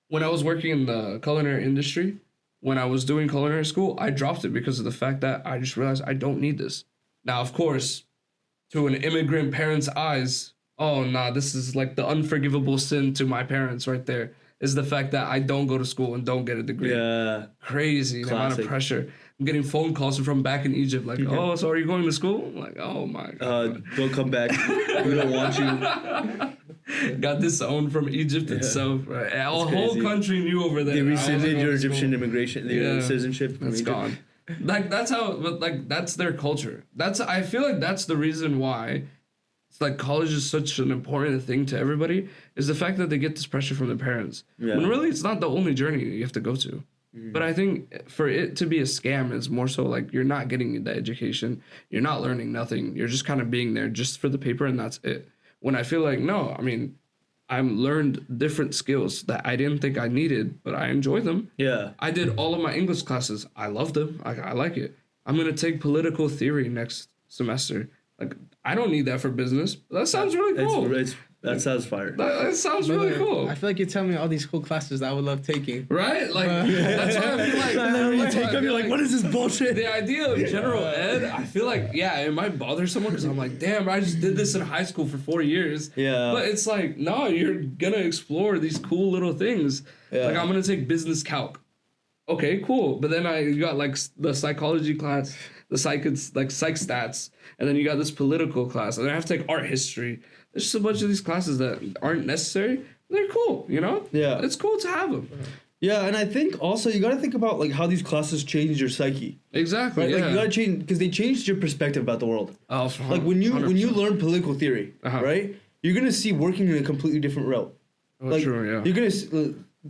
[SPEAKER 3] when I was working in the culinary industry, when I was doing culinary school, I dropped it because of the fact that I just realized I don't need this. Now, of course, to an immigrant parent's eyes, oh, nah, this is like the unforgivable sin to my parents right there. Is the fact that I don't go to school and don't get a degree. Yeah. Crazy. The amount of pressure. I'm getting phone calls from back in Egypt like, oh, so are you going to school? I'm like, oh my God.
[SPEAKER 2] Don't come back. We don't want you.
[SPEAKER 3] Got disowned from Egypt itself. Right? A whole country knew over there.
[SPEAKER 2] They rescinded your Egyptian immigration, citizenship.
[SPEAKER 3] It's gone. Like, that's how, but like, that's their culture. I feel like that's the reason why it's like college is such an important thing to everybody, is the fact that they get this pressure from their parents. Yeah. When really it's not the only journey you have to go to. But I think for it to be a scam is more so like you're not getting the education, you're not learning nothing, you're just kind of being there just for the paper and that's it. When I feel like, no, I mean, I've learned different skills that I didn't think I needed, but I enjoy them. Yeah. I did all of my English classes. I love them. I like it. I'm going to take political theory next semester. Like, I don't need that for business. That sounds really cool.
[SPEAKER 2] That sounds fire.
[SPEAKER 3] That sounds really cool.
[SPEAKER 1] I feel like you're telling me all these cool classes that I would love taking.
[SPEAKER 3] Right? Like, that's why I feel like...
[SPEAKER 2] you take them, you're like, what is this bullshit?
[SPEAKER 3] The idea of general ed, I feel like, yeah, it might bother someone because I'm like, damn, I just did this in high school for 4 years. Yeah. But it's like, no, you're going to explore these cool little things. Yeah. Like, I'm going to take business calc. Okay, cool. But then you got, like, the psychology class, the psych stats, and then you got this political class, and I have to take art history. There's just a bunch of these classes that aren't necessary. They're cool, you know? Yeah. It's cool to have them.
[SPEAKER 2] Yeah, and I think also you got to think about like how these classes change your psyche.
[SPEAKER 3] Exactly.
[SPEAKER 2] Right?
[SPEAKER 3] Yeah.
[SPEAKER 2] Like you got to change because they changed your perspective about the world.
[SPEAKER 3] Oh,
[SPEAKER 2] like when you learn political theory, right? You're gonna see working in a completely different route.
[SPEAKER 3] Oh,
[SPEAKER 2] like,
[SPEAKER 3] true. Yeah.
[SPEAKER 2] You're gonna.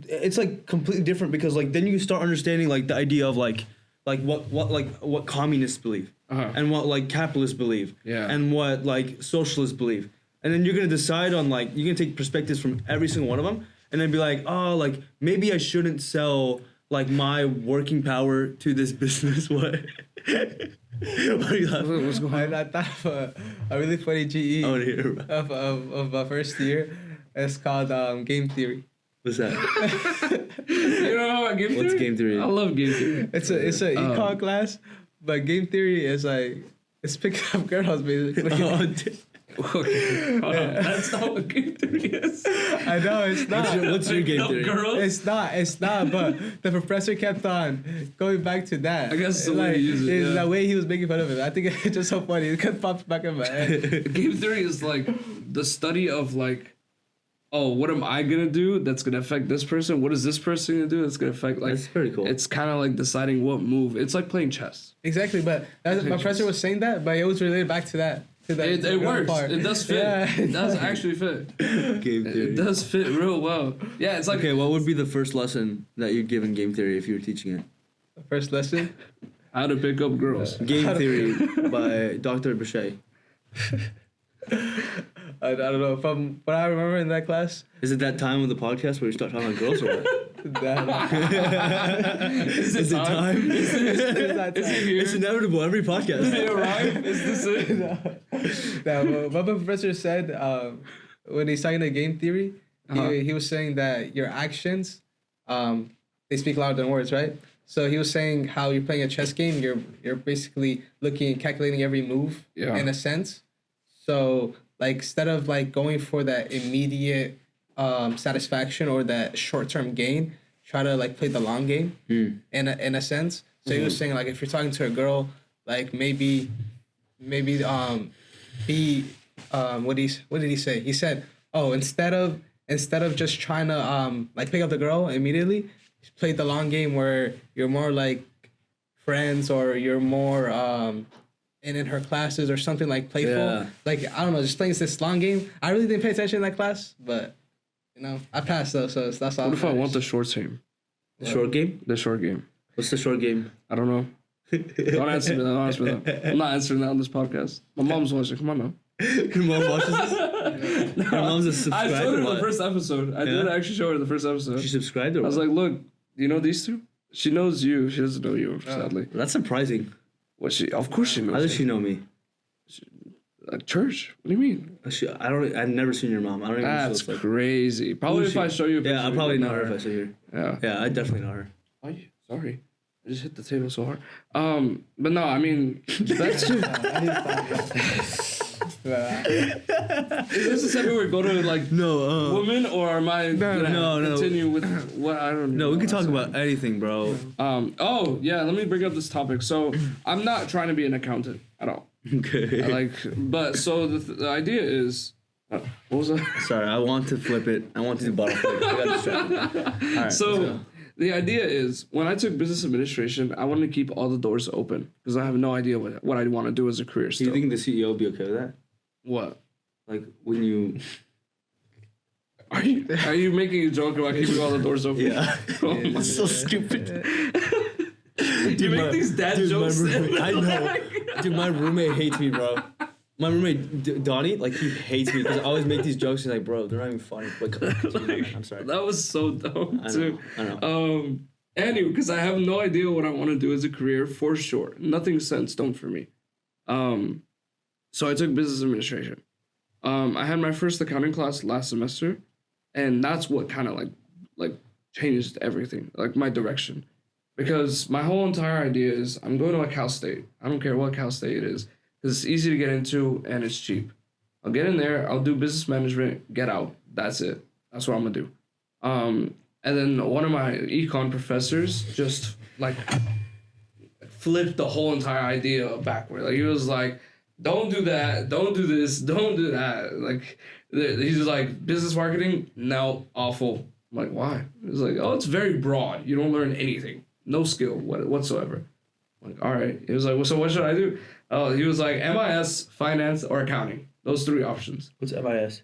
[SPEAKER 2] It's like completely different because like then you start understanding like the idea of like what communists believe and what like capitalists believe and what like socialists believe. And then you're going to decide on, like, you're going to take perspectives from every single one of them and then be like, oh, like, maybe I shouldn't sell, like, my working power to this business. What? What are you laughing?
[SPEAKER 1] What's going on? I thought of a really funny GE of first year. It's called game theory.
[SPEAKER 2] What's that?
[SPEAKER 3] You don't know about game theory?
[SPEAKER 2] What's game theory?
[SPEAKER 3] I love game theory.
[SPEAKER 1] It's an econ class, but game theory is, like, it's picking up girls, basically.
[SPEAKER 3] Okay. Hold on. That's not what game theory is.
[SPEAKER 1] I know it's not.
[SPEAKER 2] What's your game theory?
[SPEAKER 1] It's not. But the professor kept on going back to that.
[SPEAKER 3] I guess the way he uses it.
[SPEAKER 1] The way he was making fun of it. I think it's just so funny. It kept pops back in my head.
[SPEAKER 3] Game theory is like the study of like, oh, what am I gonna do that's gonna affect this person? What is this person gonna do that's gonna affect like?
[SPEAKER 2] That's pretty cool.
[SPEAKER 3] It's kind of like deciding what move. It's like playing chess.
[SPEAKER 1] Exactly, but my professor was saying that, but it was related back to that.
[SPEAKER 3] It works. Part. It does fit. Yeah. It does actually fit.
[SPEAKER 2] Game theory.
[SPEAKER 3] It does fit real well. Yeah, it's like...
[SPEAKER 2] Okay, what would be the first lesson that you'd give in game theory if you were teaching it?
[SPEAKER 1] The first lesson?
[SPEAKER 3] How to pick up girls.
[SPEAKER 2] Game Theory by Dr. Bishay.
[SPEAKER 1] I don't know. From what I remember in that class...
[SPEAKER 2] Is it that time of the podcast where you start talking about girls or what?
[SPEAKER 3] Is it time? Is
[SPEAKER 2] it here? It's inevitable every podcast.
[SPEAKER 3] Did it arrive? Is this it?
[SPEAKER 1] No, what my professor said when he's talking about game theory, he was saying that your actions, they speak louder than words, right? So he was saying how you're playing a chess game, you're basically looking and calculating every move in a sense. So like instead of like going for that immediate satisfaction or that short-term gain, try to like play the long game in a sense. So he was saying like if you're talking to a girl, like maybe be what did he say? He said, oh, instead of just trying to like pick up the girl immediately, play the long game where you're more like friends or you're more in her classes or something like playful. Yeah. Like I don't know, just playing this long game. I really didn't pay attention in that class, but you know, I passed though, so that's all.
[SPEAKER 3] What if I want the short game?
[SPEAKER 2] The short game?
[SPEAKER 3] The short game.
[SPEAKER 2] What's the short game?
[SPEAKER 3] I don't know. Don't answer me that. I'm not answering that on this podcast. My mom's watching. Come on now.
[SPEAKER 2] Your mom watches this? Your mom's a subscriber.
[SPEAKER 3] I showed her the first episode. I did actually show her the first episode.
[SPEAKER 2] She subscribed, or
[SPEAKER 3] I was like, look, you know these two? She knows you. She doesn't know you, sadly.
[SPEAKER 2] That's surprising.
[SPEAKER 3] Of course she knows.
[SPEAKER 2] How does she know me?
[SPEAKER 3] At church? What do you mean?
[SPEAKER 2] I've never seen your mom. I don't even know.
[SPEAKER 3] That's crazy. Probably if I show you a picture.
[SPEAKER 2] Yeah, I'll probably know her if I see her.
[SPEAKER 3] Yeah.
[SPEAKER 2] Yeah, I definitely know her.
[SPEAKER 3] Oh, sorry. I just hit the table so hard. But no, I mean, that's just... Is this a segment where we go to like women, or am I gonna continue with what I don't know?
[SPEAKER 2] No, we can talk about anything, bro.
[SPEAKER 3] Oh yeah, let me bring up this topic. So I'm not trying to be an accountant at all.
[SPEAKER 2] Okay.
[SPEAKER 3] But so the idea is, what was that?
[SPEAKER 2] Sorry, I want to flip it. I want to do bottle flip. I got distracted. All right,
[SPEAKER 3] so the idea is, when I took business administration, I wanted to keep all the doors open because I have no idea what I want to do as a career.
[SPEAKER 2] Do you think the CEO will be okay with that?
[SPEAKER 3] What?
[SPEAKER 2] Like when you...
[SPEAKER 3] Are you making a joke about keeping all the doors open?
[SPEAKER 2] Yeah. It's so stupid.
[SPEAKER 3] You make these dad jokes.
[SPEAKER 2] I know. Dude, my roommate hates me, bro. My roommate, Donnie, like, he hates me because I always make these jokes. He's like, bro, they're not even funny. Like, I'm sorry.
[SPEAKER 3] That was so dumb, too.
[SPEAKER 2] I know.
[SPEAKER 3] Anyway, because I have no idea what I want to do as a career, for sure. Nothing set in stone for me. So I took business administration. I had my first accounting class last semester, and that's what kind of like changed everything, like my direction. Because my whole entire idea is I'm going to a Cal State. I don't care what Cal State it is, because it's easy to get into and it's cheap. I'll get in there, I'll do business management, get out. That's it. That's what I'm gonna do. And then one of my econ professors just like flipped the whole entire idea backward. Like, he was like, don't do that, don't do this, don't do that. Like, he's just like, business marketing, no, awful. I'm like, why? He's like, oh, it's very broad. You don't learn anything. No skill whatsoever. I'm like, all right. He was like, well, so what should I do? Oh, he was like, MIS, finance, or accounting. Those three options.
[SPEAKER 2] What's MIS?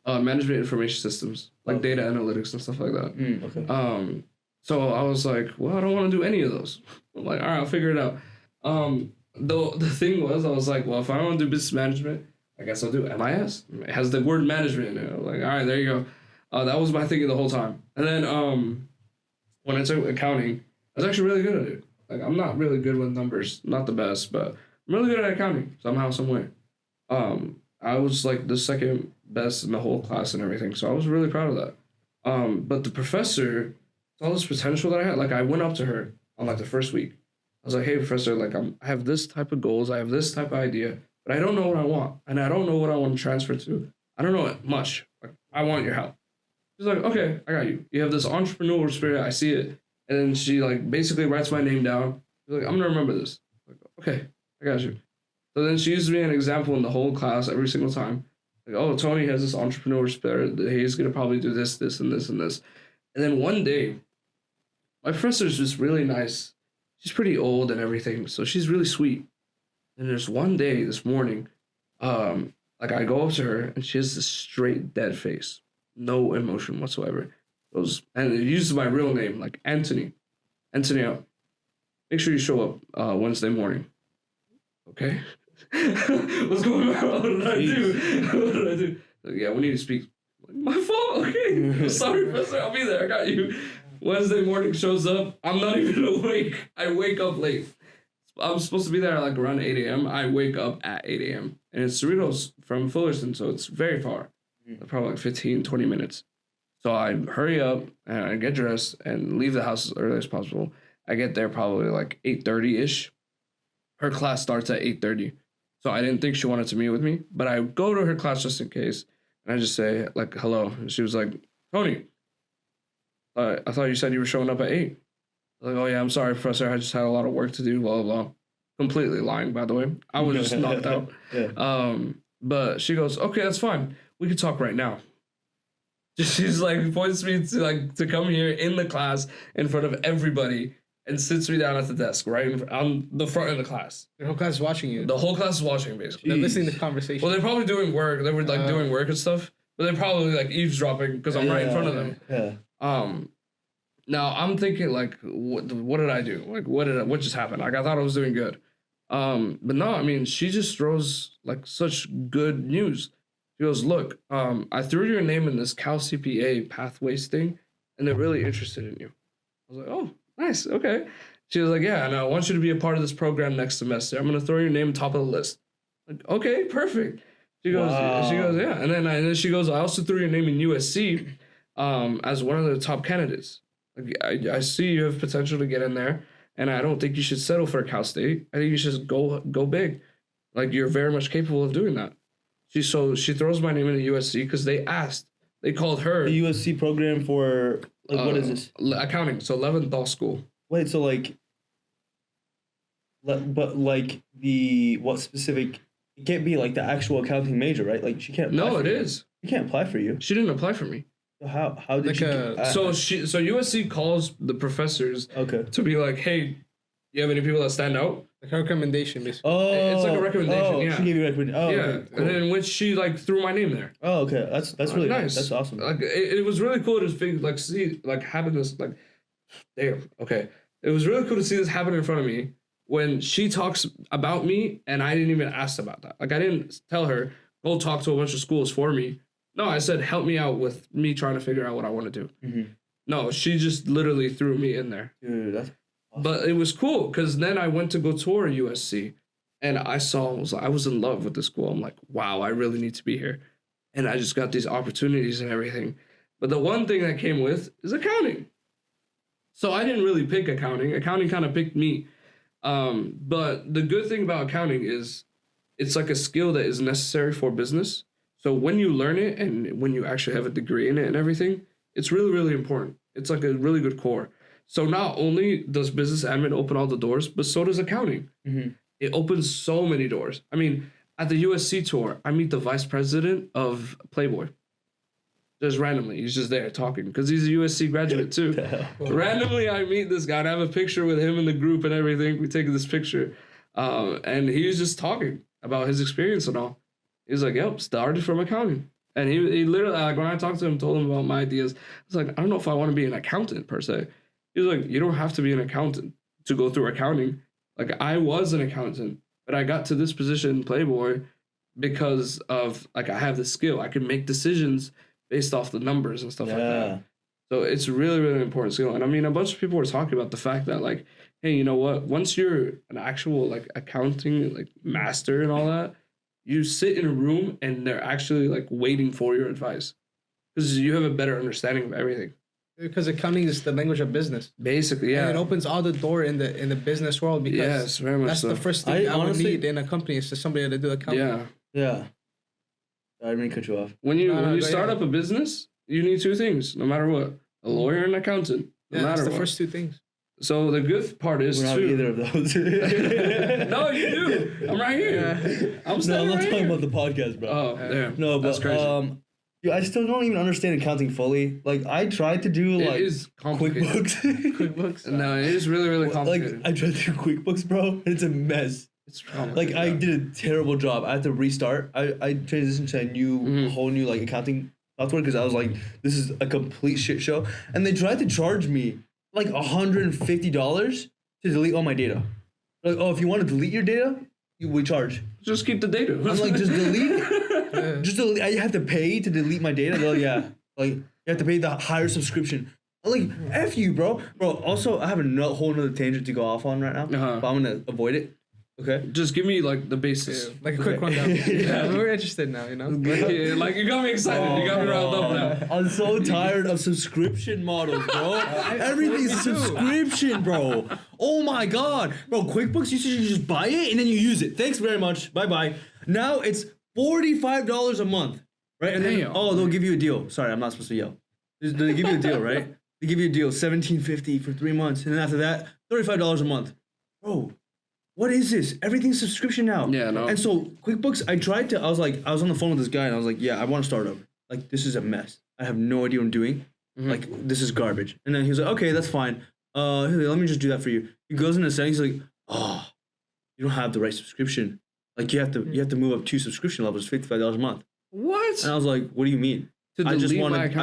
[SPEAKER 3] Management information systems, like data analytics and stuff like that.
[SPEAKER 2] Okay.
[SPEAKER 3] So I was like, well, I don't want to do any of those. I'm like, all right, I'll figure it out. The thing was, I was like, well, if I don't want to do business management, I guess I'll do MIS. It has the word management in it. I'm like, all right, there you go. That was my thinking the whole time. And then when I took accounting, I was actually really good at it. Like, I'm not really good with numbers, not the best, but I'm really good at accounting somehow, some way. I was like the second best in the whole class and everything, so I was really proud of that. But the professor saw this potential that I had. Like, I went up to her on like the first week. I was like, hey, professor, like, I have this type of goals, I have this type of idea, but I don't know what I want, and I don't know what I want to transfer to. I don't know much. Like, I want your help. She's like, okay, I got you. You have this entrepreneurial spirit, I see it. And then she like basically writes my name down. She's like, I'm gonna remember this. I'm like, okay, I got you. So then she uses me an example in the whole class every single time. Like, oh, Tony has this entrepreneurial spirit. He's gonna probably do this, this, and this, and this. And then one day, my professor's just really nice. She's pretty old and everything, so she's really sweet. And there's one day this morning, like, I go up to her and she has this straight dead face, no emotion whatsoever. And it uses my real name, like Anthony. Anthony, make sure you show up Wednesday morning. Okay? What's going on? What did I do? What did I do? Like, yeah, we need to speak. Like, my fault? Okay. Sorry, professor. I'll be there. I got you. Wednesday morning shows up. I'm not even awake. I wake up late. I'm supposed to be there like around 8 a.m. I wake up at 8 a.m. And it's Cerritos from Fullerton, so it's very far. Probably like 15, 20 minutes. So I hurry up and I get dressed and leave the house as early as possible. I get there probably like 8:30-ish. Her class starts at 8:30. So I didn't think she wanted to meet with me, but I go to her class just in case. And I just say, like, hello. And she was like, Tony, I thought you said you were showing up at 8. I was like, oh yeah, I'm sorry, professor. I just had a lot of work to do, blah, blah, blah. Completely lying, by the way. I was just knocked out. Yeah. But she goes, okay, that's fine. We can talk right now. She's like, points me to come here in the class in front of everybody and sits me down at the desk, right on the front of the class.
[SPEAKER 1] The whole class is watching you.
[SPEAKER 3] The whole class is watching, basically.
[SPEAKER 1] They're listening to the conversation.
[SPEAKER 3] Well, they're probably doing work. They were like doing work and stuff, but they're probably like eavesdropping because I'm right in front of them.
[SPEAKER 2] Yeah.
[SPEAKER 3] Now I'm thinking like, what did I do? Like, what just happened? Like, I thought I was doing good. But no, I mean, she just throws like such good news. She goes, look, I threw your name in this Cal CPA pathways thing, and they're really interested in you. I was like, oh, nice, okay. She was like, yeah, and I want you to be a part of this program next semester. I'm gonna throw your name top of the list. Like, okay, perfect. She goes, yeah, and then she goes, I also threw your name in USC, as one of the top candidates. Like, I see you have potential to get in there, and I don't think you should settle for Cal State. I think you should go big. Like, you're very much capable of doing that. She throws my name in the USC because they called her.
[SPEAKER 2] The USC program for, like, what is this?
[SPEAKER 3] Accounting, so Leventhal School.
[SPEAKER 2] Wait, so, like, but, like, what specific, it can't be, like, the actual accounting major, right? Like, she can't apply
[SPEAKER 3] No,
[SPEAKER 2] for
[SPEAKER 3] it
[SPEAKER 2] you.
[SPEAKER 3] is.
[SPEAKER 2] She can't apply for you.
[SPEAKER 3] She didn't apply for me.
[SPEAKER 2] So how did
[SPEAKER 1] Like
[SPEAKER 2] she...
[SPEAKER 3] So USC calls the professors to be like, hey, you have any people that stand out?
[SPEAKER 1] Like a recommendation, basically.
[SPEAKER 3] Oh, it's like a recommendation. Yeah,
[SPEAKER 2] she gave you a recommendation. Oh,
[SPEAKER 3] yeah,
[SPEAKER 2] okay, cool.
[SPEAKER 3] And then which she like threw my name there.
[SPEAKER 2] Oh, okay, that's really nice. That's awesome.
[SPEAKER 3] Like it was really cool to think, like, see, like, having this, like, damn, okay, it was really cool to see this happen in front of me when she talks about me and I didn't even ask about that. Like, I didn't tell her, go talk to a bunch of schools for me. No, I said, help me out with me trying to figure out what I want to do.
[SPEAKER 2] Mm-hmm.
[SPEAKER 3] No, she just literally threw me in there.
[SPEAKER 2] Dude, that's awesome.
[SPEAKER 3] But it was cool because then I went to go tour USC and I was in love with the school. I'm like, wow, I really need to be here. And I just got these opportunities and everything. But the one thing that came with is accounting. So I didn't really pick accounting. Accounting kind of picked me. But the good thing about accounting is it's like a skill that is necessary for business. So when you learn it and when you actually have a degree in it and everything, it's really, really important. It's like a really good core. So not only does business admin open all the doors, but so does accounting.
[SPEAKER 2] Mm-hmm.
[SPEAKER 3] It opens so many doors. I mean, at the USC tour, I meet the vice president of Playboy. Just randomly, he's just there talking because he's a USC graduate too. Randomly, I meet this guy and I have a picture with him in the group and everything. We take this picture, and he was just talking about his experience and all. He was like, yep, started from accounting. And he literally, like, when I talked to him, told him about my ideas, I was like, I don't know if I want to be an accountant per se. He was like, you don't have to be an accountant to go through accounting. Like, I was an accountant, but I got to this position in Playboy because of, like, I have the skill. I can make decisions based off the numbers and stuff like that. So it's really, really important skill. And I mean, a bunch of people were talking about the fact that, like, hey, you know what? Once you're an actual, like, accounting, like, master and all that, you sit in a room and they're actually, like, waiting for your advice because you have a better understanding of everything.
[SPEAKER 1] Because accounting is the language of business.
[SPEAKER 3] Basically, yeah.
[SPEAKER 1] And it opens all the door in the business world because
[SPEAKER 3] yes, very much
[SPEAKER 1] that's
[SPEAKER 3] so.
[SPEAKER 1] the first thing I would need in a company is to somebody to do accounting.
[SPEAKER 2] Yeah. I didn't mean to cut you off.
[SPEAKER 3] When you start up a business, you need two things, no matter what. A lawyer and an accountant. No matter
[SPEAKER 1] that's the
[SPEAKER 3] what.
[SPEAKER 1] first two things.
[SPEAKER 3] So the good part is
[SPEAKER 2] we're not either of those.
[SPEAKER 3] No, you do. I'm right here. I'm
[SPEAKER 2] not
[SPEAKER 3] right
[SPEAKER 2] talking
[SPEAKER 3] here.
[SPEAKER 2] about the podcast, bro.
[SPEAKER 3] Oh, damn.
[SPEAKER 2] No, but
[SPEAKER 3] that's crazy.
[SPEAKER 2] I still don't even understand accounting fully. Like, I tried to do, like,
[SPEAKER 3] it is complicated.
[SPEAKER 2] QuickBooks.
[SPEAKER 3] No, it is really, really complicated.
[SPEAKER 2] Like, I tried to do QuickBooks, bro. It's a mess.
[SPEAKER 3] It's complicated.
[SPEAKER 2] Like, I did a terrible job. I had to restart. I transitioned to a whole new, like, accounting software because I was like, this is a complete shit show. And they tried to charge me like $150 to delete all my data. Like, oh, if you want to delete your data, we charge.
[SPEAKER 3] Just keep the data.
[SPEAKER 2] I'm like, just delete it. Just delete. I have to pay to delete my data. They're like, yeah. Like, you have to pay the higher subscription. I'm like, F you, bro. Bro, also, I have a whole nother tangent to go off on right now. But I'm going to avoid it. Okay.
[SPEAKER 3] Just give me, like, the basis.
[SPEAKER 1] Yeah, like a quick rundown. We're interested now, you know?
[SPEAKER 3] Like, you got me excited. You got me riled up now.
[SPEAKER 2] I'm so tired of subscription models, bro. Everything's subscription, bro. Oh my God. Bro, QuickBooks, you should just buy it and then you use it. Thanks very much. Bye-bye. Now it's $45 a month, right? And then, they'll give you a deal. Sorry, I'm not supposed to yell. They give you a deal, right? They give you a deal, $17.50 for 3 months. And then after that, $35 a month. Bro. What is this? Everything's subscription now.
[SPEAKER 3] Yeah, no.
[SPEAKER 2] And so QuickBooks, I was on the phone with this guy and I was like, yeah, I want to start up. Like, this is a mess. I have no idea what I'm doing. Mm-hmm. Like, this is garbage. And then he was like, okay, that's fine. Let me just do that for you. He goes into the settings, he's like, oh, you don't have the right subscription. Like, you have to move up 2 subscription levels, $55 a month.
[SPEAKER 3] What?
[SPEAKER 2] And I was like, what do you mean? I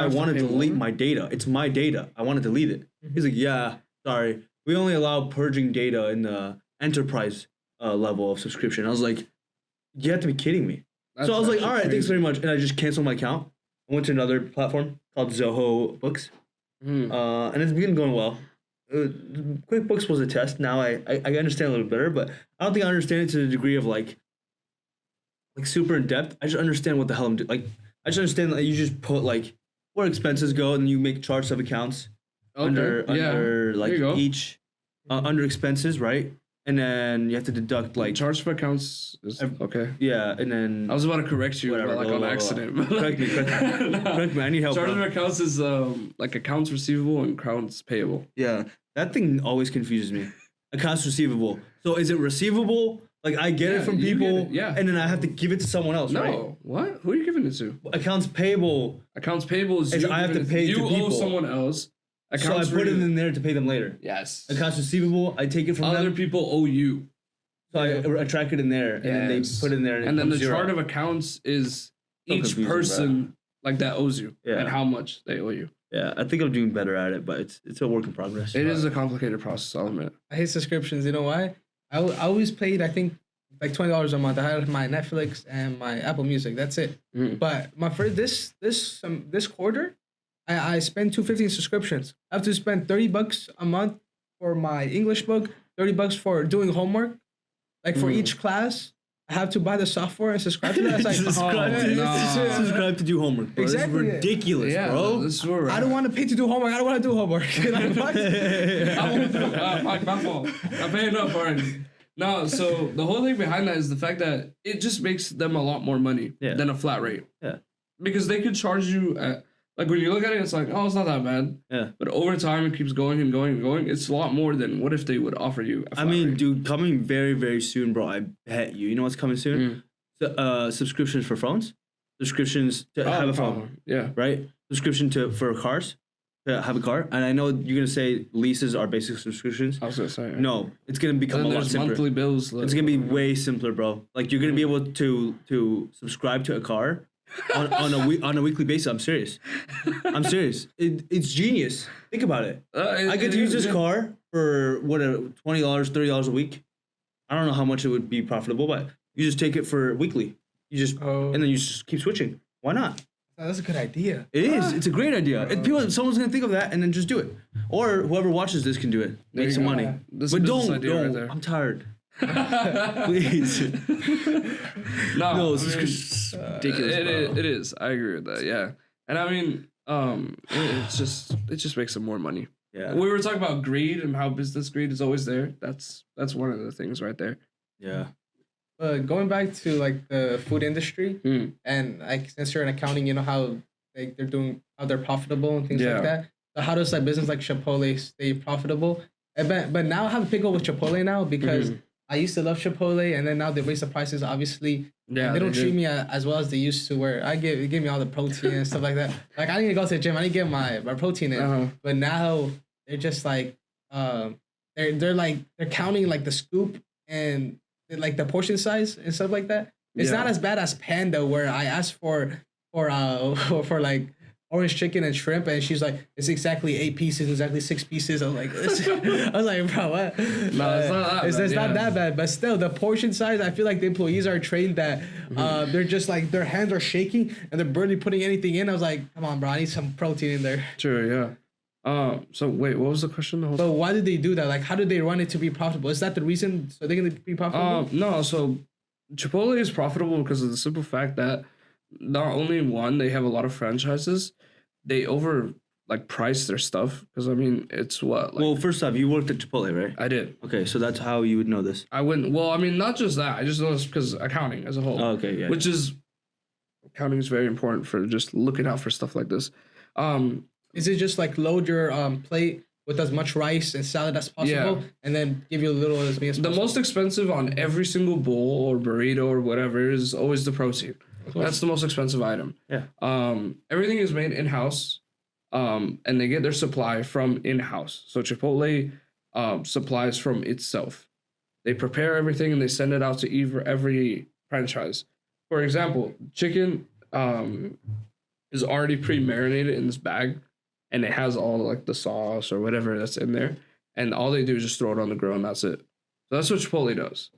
[SPEAKER 2] want to delete my data. It's my data. I want to delete it. Mm-hmm. He's like, yeah, sorry. We only allow purging data in the enterprise level of subscription. I was like, you have to be kidding me. So I was like, all right,
[SPEAKER 3] crazy.
[SPEAKER 2] thanks very much. And I just canceled my account. I went to another platform called Zoho Books. And it's been going well. QuickBooks was a test. Now I understand a little better, but I don't think I understand it to the degree of like super in depth. I just understand what the hell I'm doing. Like, I just understand that you just put like where expenses go and you make charts of accounts under like each under expenses, right? And then you have to deduct like
[SPEAKER 3] charge for accounts is okay.
[SPEAKER 2] Yeah, and then
[SPEAKER 3] I was about to correct you,
[SPEAKER 2] whatever,
[SPEAKER 3] but like on accident.
[SPEAKER 2] Correct me. Correct me. I need help.
[SPEAKER 3] Charge for accounts is like accounts receivable and accounts payable.
[SPEAKER 2] Yeah, that thing always confuses me. Accounts receivable. So is it receivable? Like I get it from people, and then I have to give it to someone else, right?
[SPEAKER 3] No, what? Who are you giving it to?
[SPEAKER 2] Accounts payable.
[SPEAKER 3] Accounts payable is
[SPEAKER 2] I have to pay
[SPEAKER 3] you
[SPEAKER 2] to people.
[SPEAKER 3] owe someone else.
[SPEAKER 2] So I put it in there to pay them later.
[SPEAKER 3] Yes.
[SPEAKER 2] Accounts receivable, I take it from
[SPEAKER 3] other
[SPEAKER 2] them.
[SPEAKER 3] people owe you.
[SPEAKER 2] So I track it in there, and then they put it in there,
[SPEAKER 3] and then the
[SPEAKER 2] zero.
[SPEAKER 3] chart of accounts is
[SPEAKER 2] So
[SPEAKER 3] each person like that owes you and how much they owe you.
[SPEAKER 2] Yeah, I think I'm doing better at it, but it's a work in progress.
[SPEAKER 3] It is a complicated process, I'll admit.
[SPEAKER 1] I hate subscriptions. You know why? I always paid, I think, like $20 a month. I had my Netflix and my Apple Music. That's it. But my first this quarter, I spent $250 subscriptions. I have to spend $30 a month for my English book, $30 for doing homework, like for each class. I have to buy the software and subscribe to that. It's like,
[SPEAKER 2] subscribe to do homework, bro.
[SPEAKER 1] Exactly.
[SPEAKER 2] This is ridiculous, bro.
[SPEAKER 3] This is where
[SPEAKER 1] I don't want to pay to do homework. I don't want to do homework. Like, what?
[SPEAKER 3] My fault. I'm paying up already. No, so the whole thing behind that is the fact that it just makes them a lot more money than a flat rate.
[SPEAKER 2] Yeah.
[SPEAKER 3] Because they could charge you at, like when you look at it, it's like, oh, it's not that bad. Yeah. But over time, it keeps going and going and going. It's a lot more than what if they would offer you a flat rate.
[SPEAKER 2] Dude, coming very, very soon, bro. I bet you. You know what's coming soon? Subscriptions for phones. Subscriptions to have a phone.
[SPEAKER 3] Yeah.
[SPEAKER 2] Right? Subscription for cars. To have a car. And I know you're going to say leases are basic subscriptions.
[SPEAKER 3] I was going to say.
[SPEAKER 2] No. It's going to become a lot simpler.
[SPEAKER 3] Monthly bills.
[SPEAKER 2] It's going to be way simpler, bro. Like, you're going to be able to subscribe to a car on a weekly basis. I'm serious. It's genius. Think about it. I get to use this car for $20, $30 a week. I don't know how much it would be profitable, but you just take it for weekly. You just and then you just keep switching. Why not?
[SPEAKER 1] That's a good idea.
[SPEAKER 2] It is. It's a great idea. Someone's gonna think of that and then just do it, or whoever watches this can do it. Make some money. But don't. Right, I'm tired. Please.
[SPEAKER 3] No,
[SPEAKER 2] it's ridiculous.
[SPEAKER 3] It is. I agree with that. Yeah, and I mean, it just makes them more money. Yeah. We were talking about greed and how business greed is always there. That's one of the things right there.
[SPEAKER 2] Yeah.
[SPEAKER 1] Going back to like the food industry and like since you're in accounting, you know how like they're profitable and things like that. So how does like business like Chipotle stay profitable? But now I have a pickle with Chipotle now because I used to love Chipotle and then now they raise the prices obviously. Yeah, they don't treat me as well as they used to. Where they give me all the protein and stuff like that. Like I need to go to the gym. I need to get my protein in. But now they're just like they're counting like the scoop and like the portion size and stuff like that. It's not as bad as Panda where I asked for like orange chicken and shrimp and she's like it's exactly 8 pieces, exactly 6 pieces. I was like, bro, what?
[SPEAKER 3] No, it's not that
[SPEAKER 1] it's not that bad, but still the portion size. I feel like the employees are trained that they're just like their hands are shaking and they're barely putting anything in. I was like, come on, bro, I need some protein in there.
[SPEAKER 3] Sure, yeah. So wait, what was the question?
[SPEAKER 1] But why did they do that? Like, how did they run it to be profitable? Is that the reason? So they're gonna be profitable?
[SPEAKER 3] No. So Chipotle is profitable because of the simple fact that not only they have a lot of franchises, they price their stuff. Because I mean, it's what.
[SPEAKER 2] Well, first off, you worked at Chipotle, right?
[SPEAKER 3] I did.
[SPEAKER 2] Okay, so that's how you would know this.
[SPEAKER 3] I wouldn't. Well, I mean, not just that. I just know this because accounting as a whole.
[SPEAKER 2] Oh, okay, yeah.
[SPEAKER 3] Accounting is very important for just looking out for stuff like this.
[SPEAKER 1] Is it just like load your plate with as much rice and salad as possible and then give you a little as possible?
[SPEAKER 3] The most expensive on every single bowl or burrito or whatever is always the protein. That's the most expensive item.
[SPEAKER 2] Yeah.
[SPEAKER 3] Everything is made in-house and they get their supply from in-house. So Chipotle supplies from itself. They prepare everything and they send it out to every franchise. For example, chicken is already pre-marinated in this bag. And it has all like the sauce or whatever that's in there. And all they do is just throw it on the grill and that's it. So that's what Chipotle does.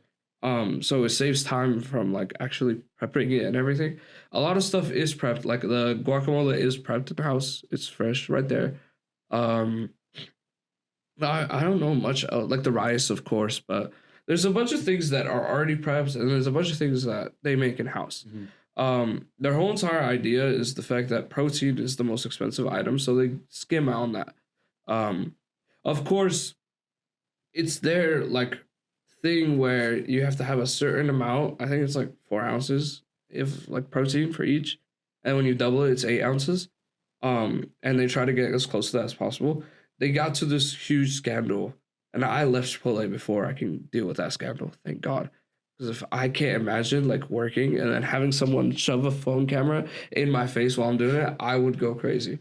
[SPEAKER 3] So it saves time from like actually prepping it and everything. A lot of stuff is prepped. Like the guacamole is prepped in the house. It's fresh right there. I don't know much like the rice, of course, but there's a bunch of things that are already prepped, and there's a bunch of things that they make in house. Their whole entire idea is the fact that protein is the most expensive item, so they skim out on that. Of course, it's their like thing where you have to have a certain amount. I think it's like 4 ounces if like protein for each, and when you double it, it's 8 ounces. And they try to get as close to that as possible. They got to this huge scandal, and I left Chipotle before I can deal with that scandal. Thank God, because if I can't imagine like working and then having someone shove a phone camera in my face while I'm doing it, I would go crazy.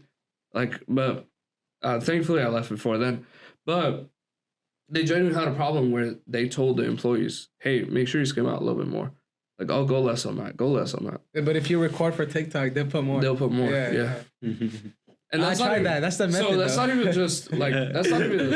[SPEAKER 3] Like, but thankfully I left before then. But they genuinely had a problem where they told the employees, "Hey, make sure you skim out a little bit more. Like, I'll go less on that. Go less on that."
[SPEAKER 1] Yeah, but if you record for TikTok, they'll put more.
[SPEAKER 3] They'll put more. Yeah.
[SPEAKER 1] And I tried that. That's the method.
[SPEAKER 3] So that's not even just like that's not even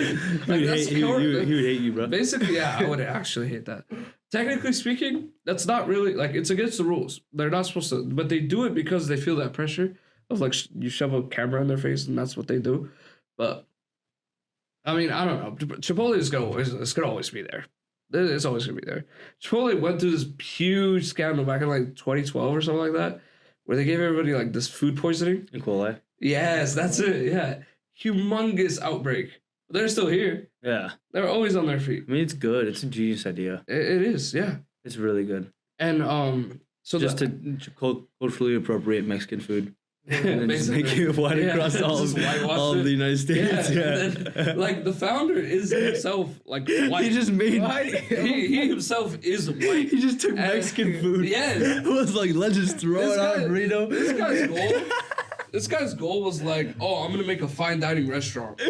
[SPEAKER 3] like that's
[SPEAKER 2] he would hate you, bro.
[SPEAKER 3] Basically, yeah, I would actually hate that. Technically speaking, that's not really like it's against the rules. They're not supposed to, but they do it because they feel that pressure of like you shove a camera in their face and that's what they do. But I mean, I don't know. Chipotle is gonna always be there. It's always gonna be there. Chipotle went through this huge scandal back in like 2012 or something like that, where they gave everybody like this food poisoning.
[SPEAKER 2] E. coli.
[SPEAKER 3] Yes, that's it. Yeah, humongous outbreak. But they're still here.
[SPEAKER 2] Yeah,
[SPEAKER 3] they're always on their feet.
[SPEAKER 2] I mean, it's good. It's a genius idea.
[SPEAKER 3] It is. Yeah,
[SPEAKER 2] it's really good.
[SPEAKER 3] And so
[SPEAKER 2] just to culturally appropriate Mexican food. And then just make it white across all of the United States. Yeah.
[SPEAKER 3] Then, like the founder is himself like white.
[SPEAKER 2] He just made
[SPEAKER 3] he himself is white.
[SPEAKER 2] He just took Mexican food.
[SPEAKER 3] Yes.
[SPEAKER 2] It was like, let's just throw it on a burrito.
[SPEAKER 3] This guy's goal was like, oh, I'm gonna make a fine dining restaurant.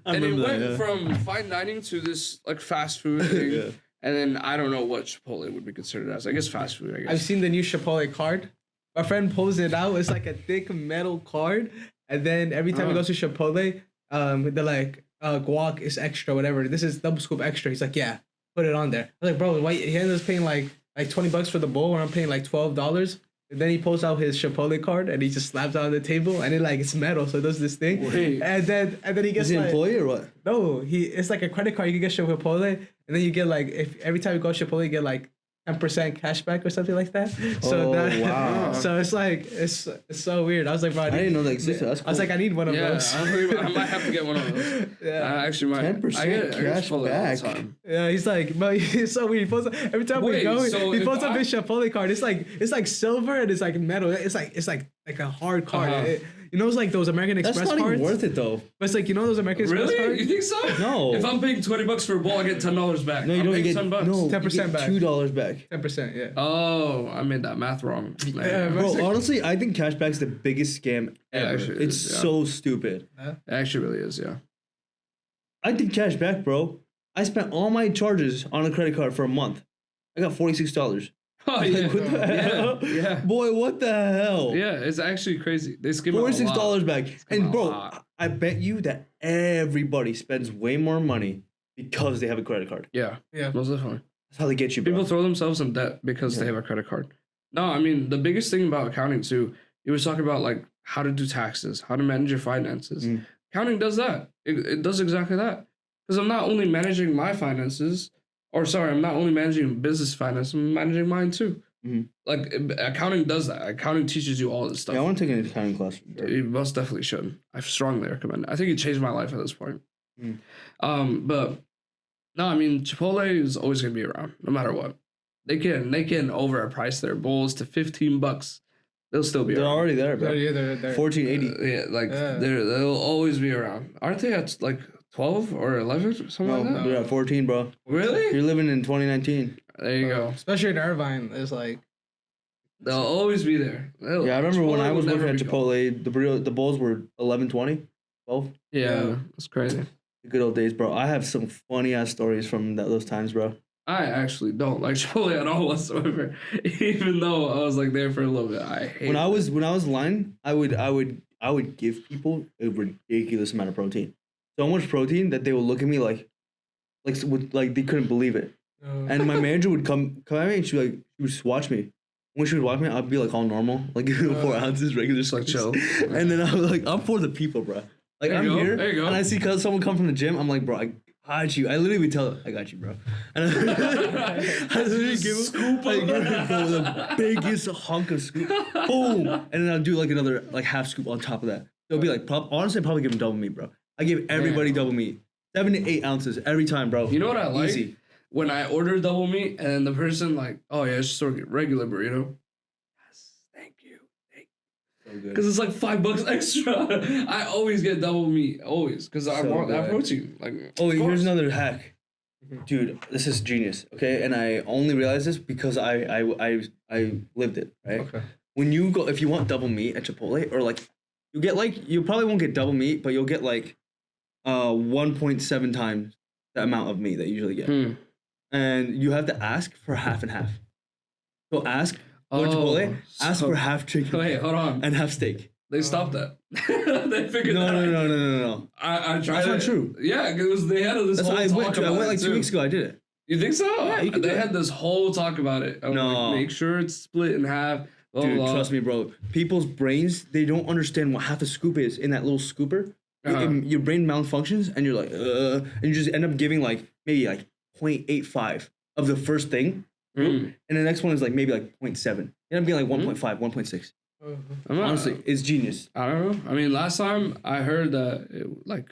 [SPEAKER 3] And it went from fine dining to this like fast food thing. And then I don't know what Chipotle would be considered as. I guess fast food, I guess.
[SPEAKER 1] I've seen the new Chipotle card. My friend pulls it out. It's like a thick metal card. And then every time he goes to Chipotle, they're like, guac is extra, whatever. This is double scoop extra. He's like, yeah, put it on there. I'm like, bro, why? He ends up paying like $20 for the bowl, and I'm paying like $12. And then he pulls out his Chipotle card and he just slaps it on the table, and it's metal, so it does this thing.
[SPEAKER 3] Wait.
[SPEAKER 1] And then he gets. Is he
[SPEAKER 2] an employee or what?
[SPEAKER 1] No, it's like a credit card. You can get Chipotle, and then you get like if every time you go to Chipotle, you get like 10% cashback or something like that. So
[SPEAKER 2] wow.
[SPEAKER 1] So it's like it's so weird. I was like, bro,
[SPEAKER 2] I didn't know that existed. That's cool.
[SPEAKER 1] I was like, I need one of those.
[SPEAKER 3] I might have to get one of those.
[SPEAKER 1] Yeah,
[SPEAKER 3] I actually might.
[SPEAKER 2] 10% cashback.
[SPEAKER 1] Yeah, he's like, bro, it's so weird. He posts every time we go. He posts up his Chipotle card. It's like silver and it's like metal. It's like a hard card. It's like those American Express cards.
[SPEAKER 2] That's not even worth it though.
[SPEAKER 1] But it's like those American Express cards.
[SPEAKER 3] Really? You think so?
[SPEAKER 2] No.
[SPEAKER 3] If I'm paying $20 for a bowl, I get $10 back.
[SPEAKER 2] No, you don't get
[SPEAKER 3] $10.
[SPEAKER 2] No,
[SPEAKER 1] 10% back.
[SPEAKER 2] $2 back.
[SPEAKER 1] 10%, yeah.
[SPEAKER 3] Oh, I made that math wrong.
[SPEAKER 1] Yeah,
[SPEAKER 2] bro, honestly, I think cashback's the biggest scam ever. It's so stupid.
[SPEAKER 3] It actually really is, yeah.
[SPEAKER 2] I think cashback, bro. I spent all my charges on a credit card for a month. I got $46.
[SPEAKER 3] Oh, yeah.
[SPEAKER 2] Like, what the hell?
[SPEAKER 3] Yeah.
[SPEAKER 2] Boy, what the hell?
[SPEAKER 3] Yeah, it's actually crazy. They skim
[SPEAKER 2] $46 back. And bro,
[SPEAKER 3] lot.
[SPEAKER 2] I bet you that everybody spends way more money because they have a credit card.
[SPEAKER 3] Yeah, most definitely.
[SPEAKER 2] That's how they get you, bro.
[SPEAKER 3] People throw themselves in debt because they have a credit card. No, I mean, the biggest thing about accounting too, you was talking about like how to do taxes, how to manage your finances. Accounting does that. It does exactly that. Because I'm not only managing my finances, I'm not only managing business finance, I'm managing mine too. Like accounting does that. Accounting teaches you all this stuff.
[SPEAKER 2] Yeah, I want to take an accounting class.
[SPEAKER 3] You most definitely should. I strongly recommend it. I think it changed my life at this point. But no, I mean Chipotle is always gonna be around, no matter what. They can overprice their bowls to $15. They'll still be
[SPEAKER 2] they're
[SPEAKER 3] around.
[SPEAKER 2] Already there, bro.
[SPEAKER 1] They're
[SPEAKER 2] $14.80.
[SPEAKER 3] They'll always be around. Aren't they at like 12 or 11 or something like that?
[SPEAKER 2] They're at 14, bro.
[SPEAKER 3] Really?
[SPEAKER 2] You're living in 2019.
[SPEAKER 3] There you go.
[SPEAKER 1] Especially in Irvine, it's like
[SPEAKER 3] they'll always be there.
[SPEAKER 2] I remember when I was working at Chipotle, the bowls were $11.20, $12.
[SPEAKER 3] Yeah, that's crazy.
[SPEAKER 2] The good old days, bro. I have some funny ass stories from those times, bro.
[SPEAKER 3] I actually don't like Chipotle at all whatsoever. Even though I was like there for a little bit, I hate.
[SPEAKER 2] When I was lying, I would give people a ridiculous amount of protein. So much protein that they would look at me like they couldn't believe it. And my manager would come at me and she would just watch me. When she would watch me, I'd be like all normal, like 4 ounces, regular, just
[SPEAKER 3] like chill.
[SPEAKER 2] And then I was like, I'm for the people, bro. Like I'm here,
[SPEAKER 3] there you go.
[SPEAKER 2] and I see someone come from the gym. I'm like, bro, I got you. I literally would tell her, I got you, bro. And I literally give him the biggest hunk of scoop, boom, and then I'll do like another like half scoop on top of that. It'll be like, honestly, I'd probably give him double meat, bro. I give everybody double meat, 7 to 8 ounces every time, bro.
[SPEAKER 3] You know what I like?
[SPEAKER 2] Easy.
[SPEAKER 3] When I order double meat and the person like, oh yeah, it's just a regular burrito. Yes, thank you. Because it's like $5 extra. I always get double meat, always, because I want that protein. Like,
[SPEAKER 2] here's another hack, dude. This is genius. Okay, and I only realized this because I lived it. Right.
[SPEAKER 1] Okay.
[SPEAKER 2] When you go, if you want double meat at Chipotle, or like you get like you probably won't get double meat, but you'll get like 1.7 times the amount of meat that you usually get. And you have to ask for half and half. So ask for Chipotle, ask for half chicken.
[SPEAKER 3] Wait, hold on.
[SPEAKER 2] And half steak.
[SPEAKER 3] They stopped that. They figured that out.
[SPEAKER 2] No.
[SPEAKER 3] I tried
[SPEAKER 2] That's not true.
[SPEAKER 3] Yeah, because they had this whole talk about it.
[SPEAKER 2] I went like 2 weeks ago, I did it.
[SPEAKER 3] You think so?
[SPEAKER 2] Yeah,
[SPEAKER 3] they had this whole talk about it.
[SPEAKER 2] No.
[SPEAKER 3] Like, make sure it's split in half. Blah,
[SPEAKER 2] Dude,
[SPEAKER 3] blah.
[SPEAKER 2] trust me, bro. People's brains, they don't understand what half a scoop is in that little scooper. Your brain malfunctions and you're like, and you just end up giving like maybe like 0.85 of the first thing. And the next one is like maybe like 0.7. You end up getting like 1.5, 1.6. Honestly, it's genius.
[SPEAKER 3] I don't know. I mean, last time I heard that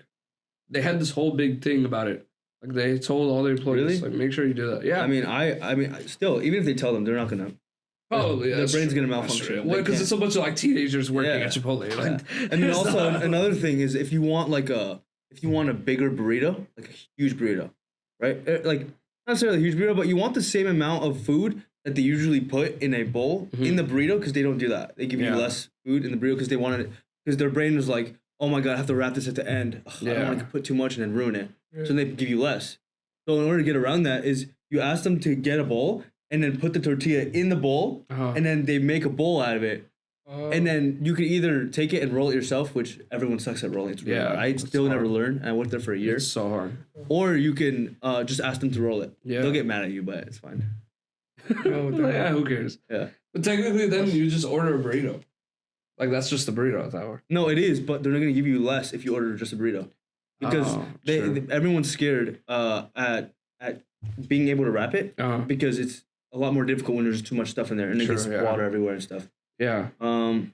[SPEAKER 3] they had this whole big thing about it. Like they told all their employees, like, make sure you do that. Yeah.
[SPEAKER 2] I mean, still, even if they tell them, they're not gonna.
[SPEAKER 3] Probably,
[SPEAKER 2] their brain's gonna malfunction.
[SPEAKER 3] Well, because it's a bunch of like teenagers working at Chipotle. Like,
[SPEAKER 2] and then also another thing is if you want a bigger burrito, like a huge burrito, right? Like not necessarily a huge burrito, but you want the same amount of food that they usually put in a bowl in the burrito, because they don't do that. They give you less food in the burrito because they wanted it, because their brain was like, oh my god, I have to wrap this at the end. I don't want to put too much and then ruin it. So they give you less. So in order to get around that is you ask them to get a bowl and then put the tortilla in the bowl, and then they make a bowl out of it. And then you can either take it and roll it yourself, which everyone sucks at rolling. It's really hard. I still never learned. I worked there for a year.
[SPEAKER 3] It's so hard.
[SPEAKER 2] Or you can just ask them to roll it.
[SPEAKER 3] Yeah.
[SPEAKER 2] They'll get mad at you, but it's fine.
[SPEAKER 3] Yeah, who cares?
[SPEAKER 2] Yeah.
[SPEAKER 3] But technically, then you just order a burrito. Like, that's just the burrito at that hour.
[SPEAKER 2] No, it is, but they're not going to give you less if you order just a burrito. Because everyone's scared at being able to wrap it, because it's a lot more difficult when there's too much stuff in there and it gets water everywhere and stuff.
[SPEAKER 3] Yeah. I'm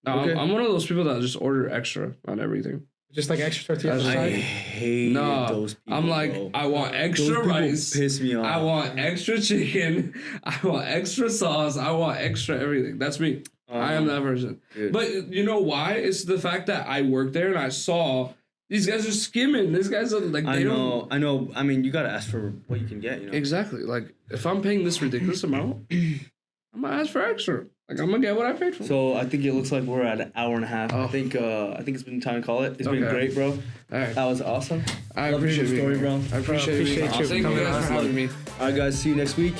[SPEAKER 3] one of those people that just order extra on everything.
[SPEAKER 1] Just like extra tortillas.
[SPEAKER 2] I hate those people.
[SPEAKER 3] I'm like,
[SPEAKER 2] bro.
[SPEAKER 3] I want extra rice.
[SPEAKER 2] Piss me off.
[SPEAKER 3] I want extra chicken. I want extra sauce. I want extra everything. That's me. I am that person. Dude. But you know why? It's the fact that I worked there and I saw these guys are skimming. These guys are like,
[SPEAKER 2] I know. I mean, you gotta ask for what you can get. You know.
[SPEAKER 3] Exactly. Like, if I'm paying this ridiculous amount, I'm gonna ask for extra. Like, I'm gonna get what I paid for.
[SPEAKER 2] So I think it looks like we're at an hour and a half. I think it's been time to call it. It's been great, bro. All right. That was awesome.
[SPEAKER 3] I appreciate your story, bro. I appreciate you. Thank you guys for having me.
[SPEAKER 2] All right, guys. See you next week.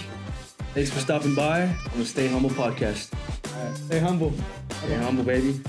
[SPEAKER 2] Thanks for stopping by on the Stay Humble podcast.
[SPEAKER 1] All right. Stay humble.
[SPEAKER 2] Stay humble, baby.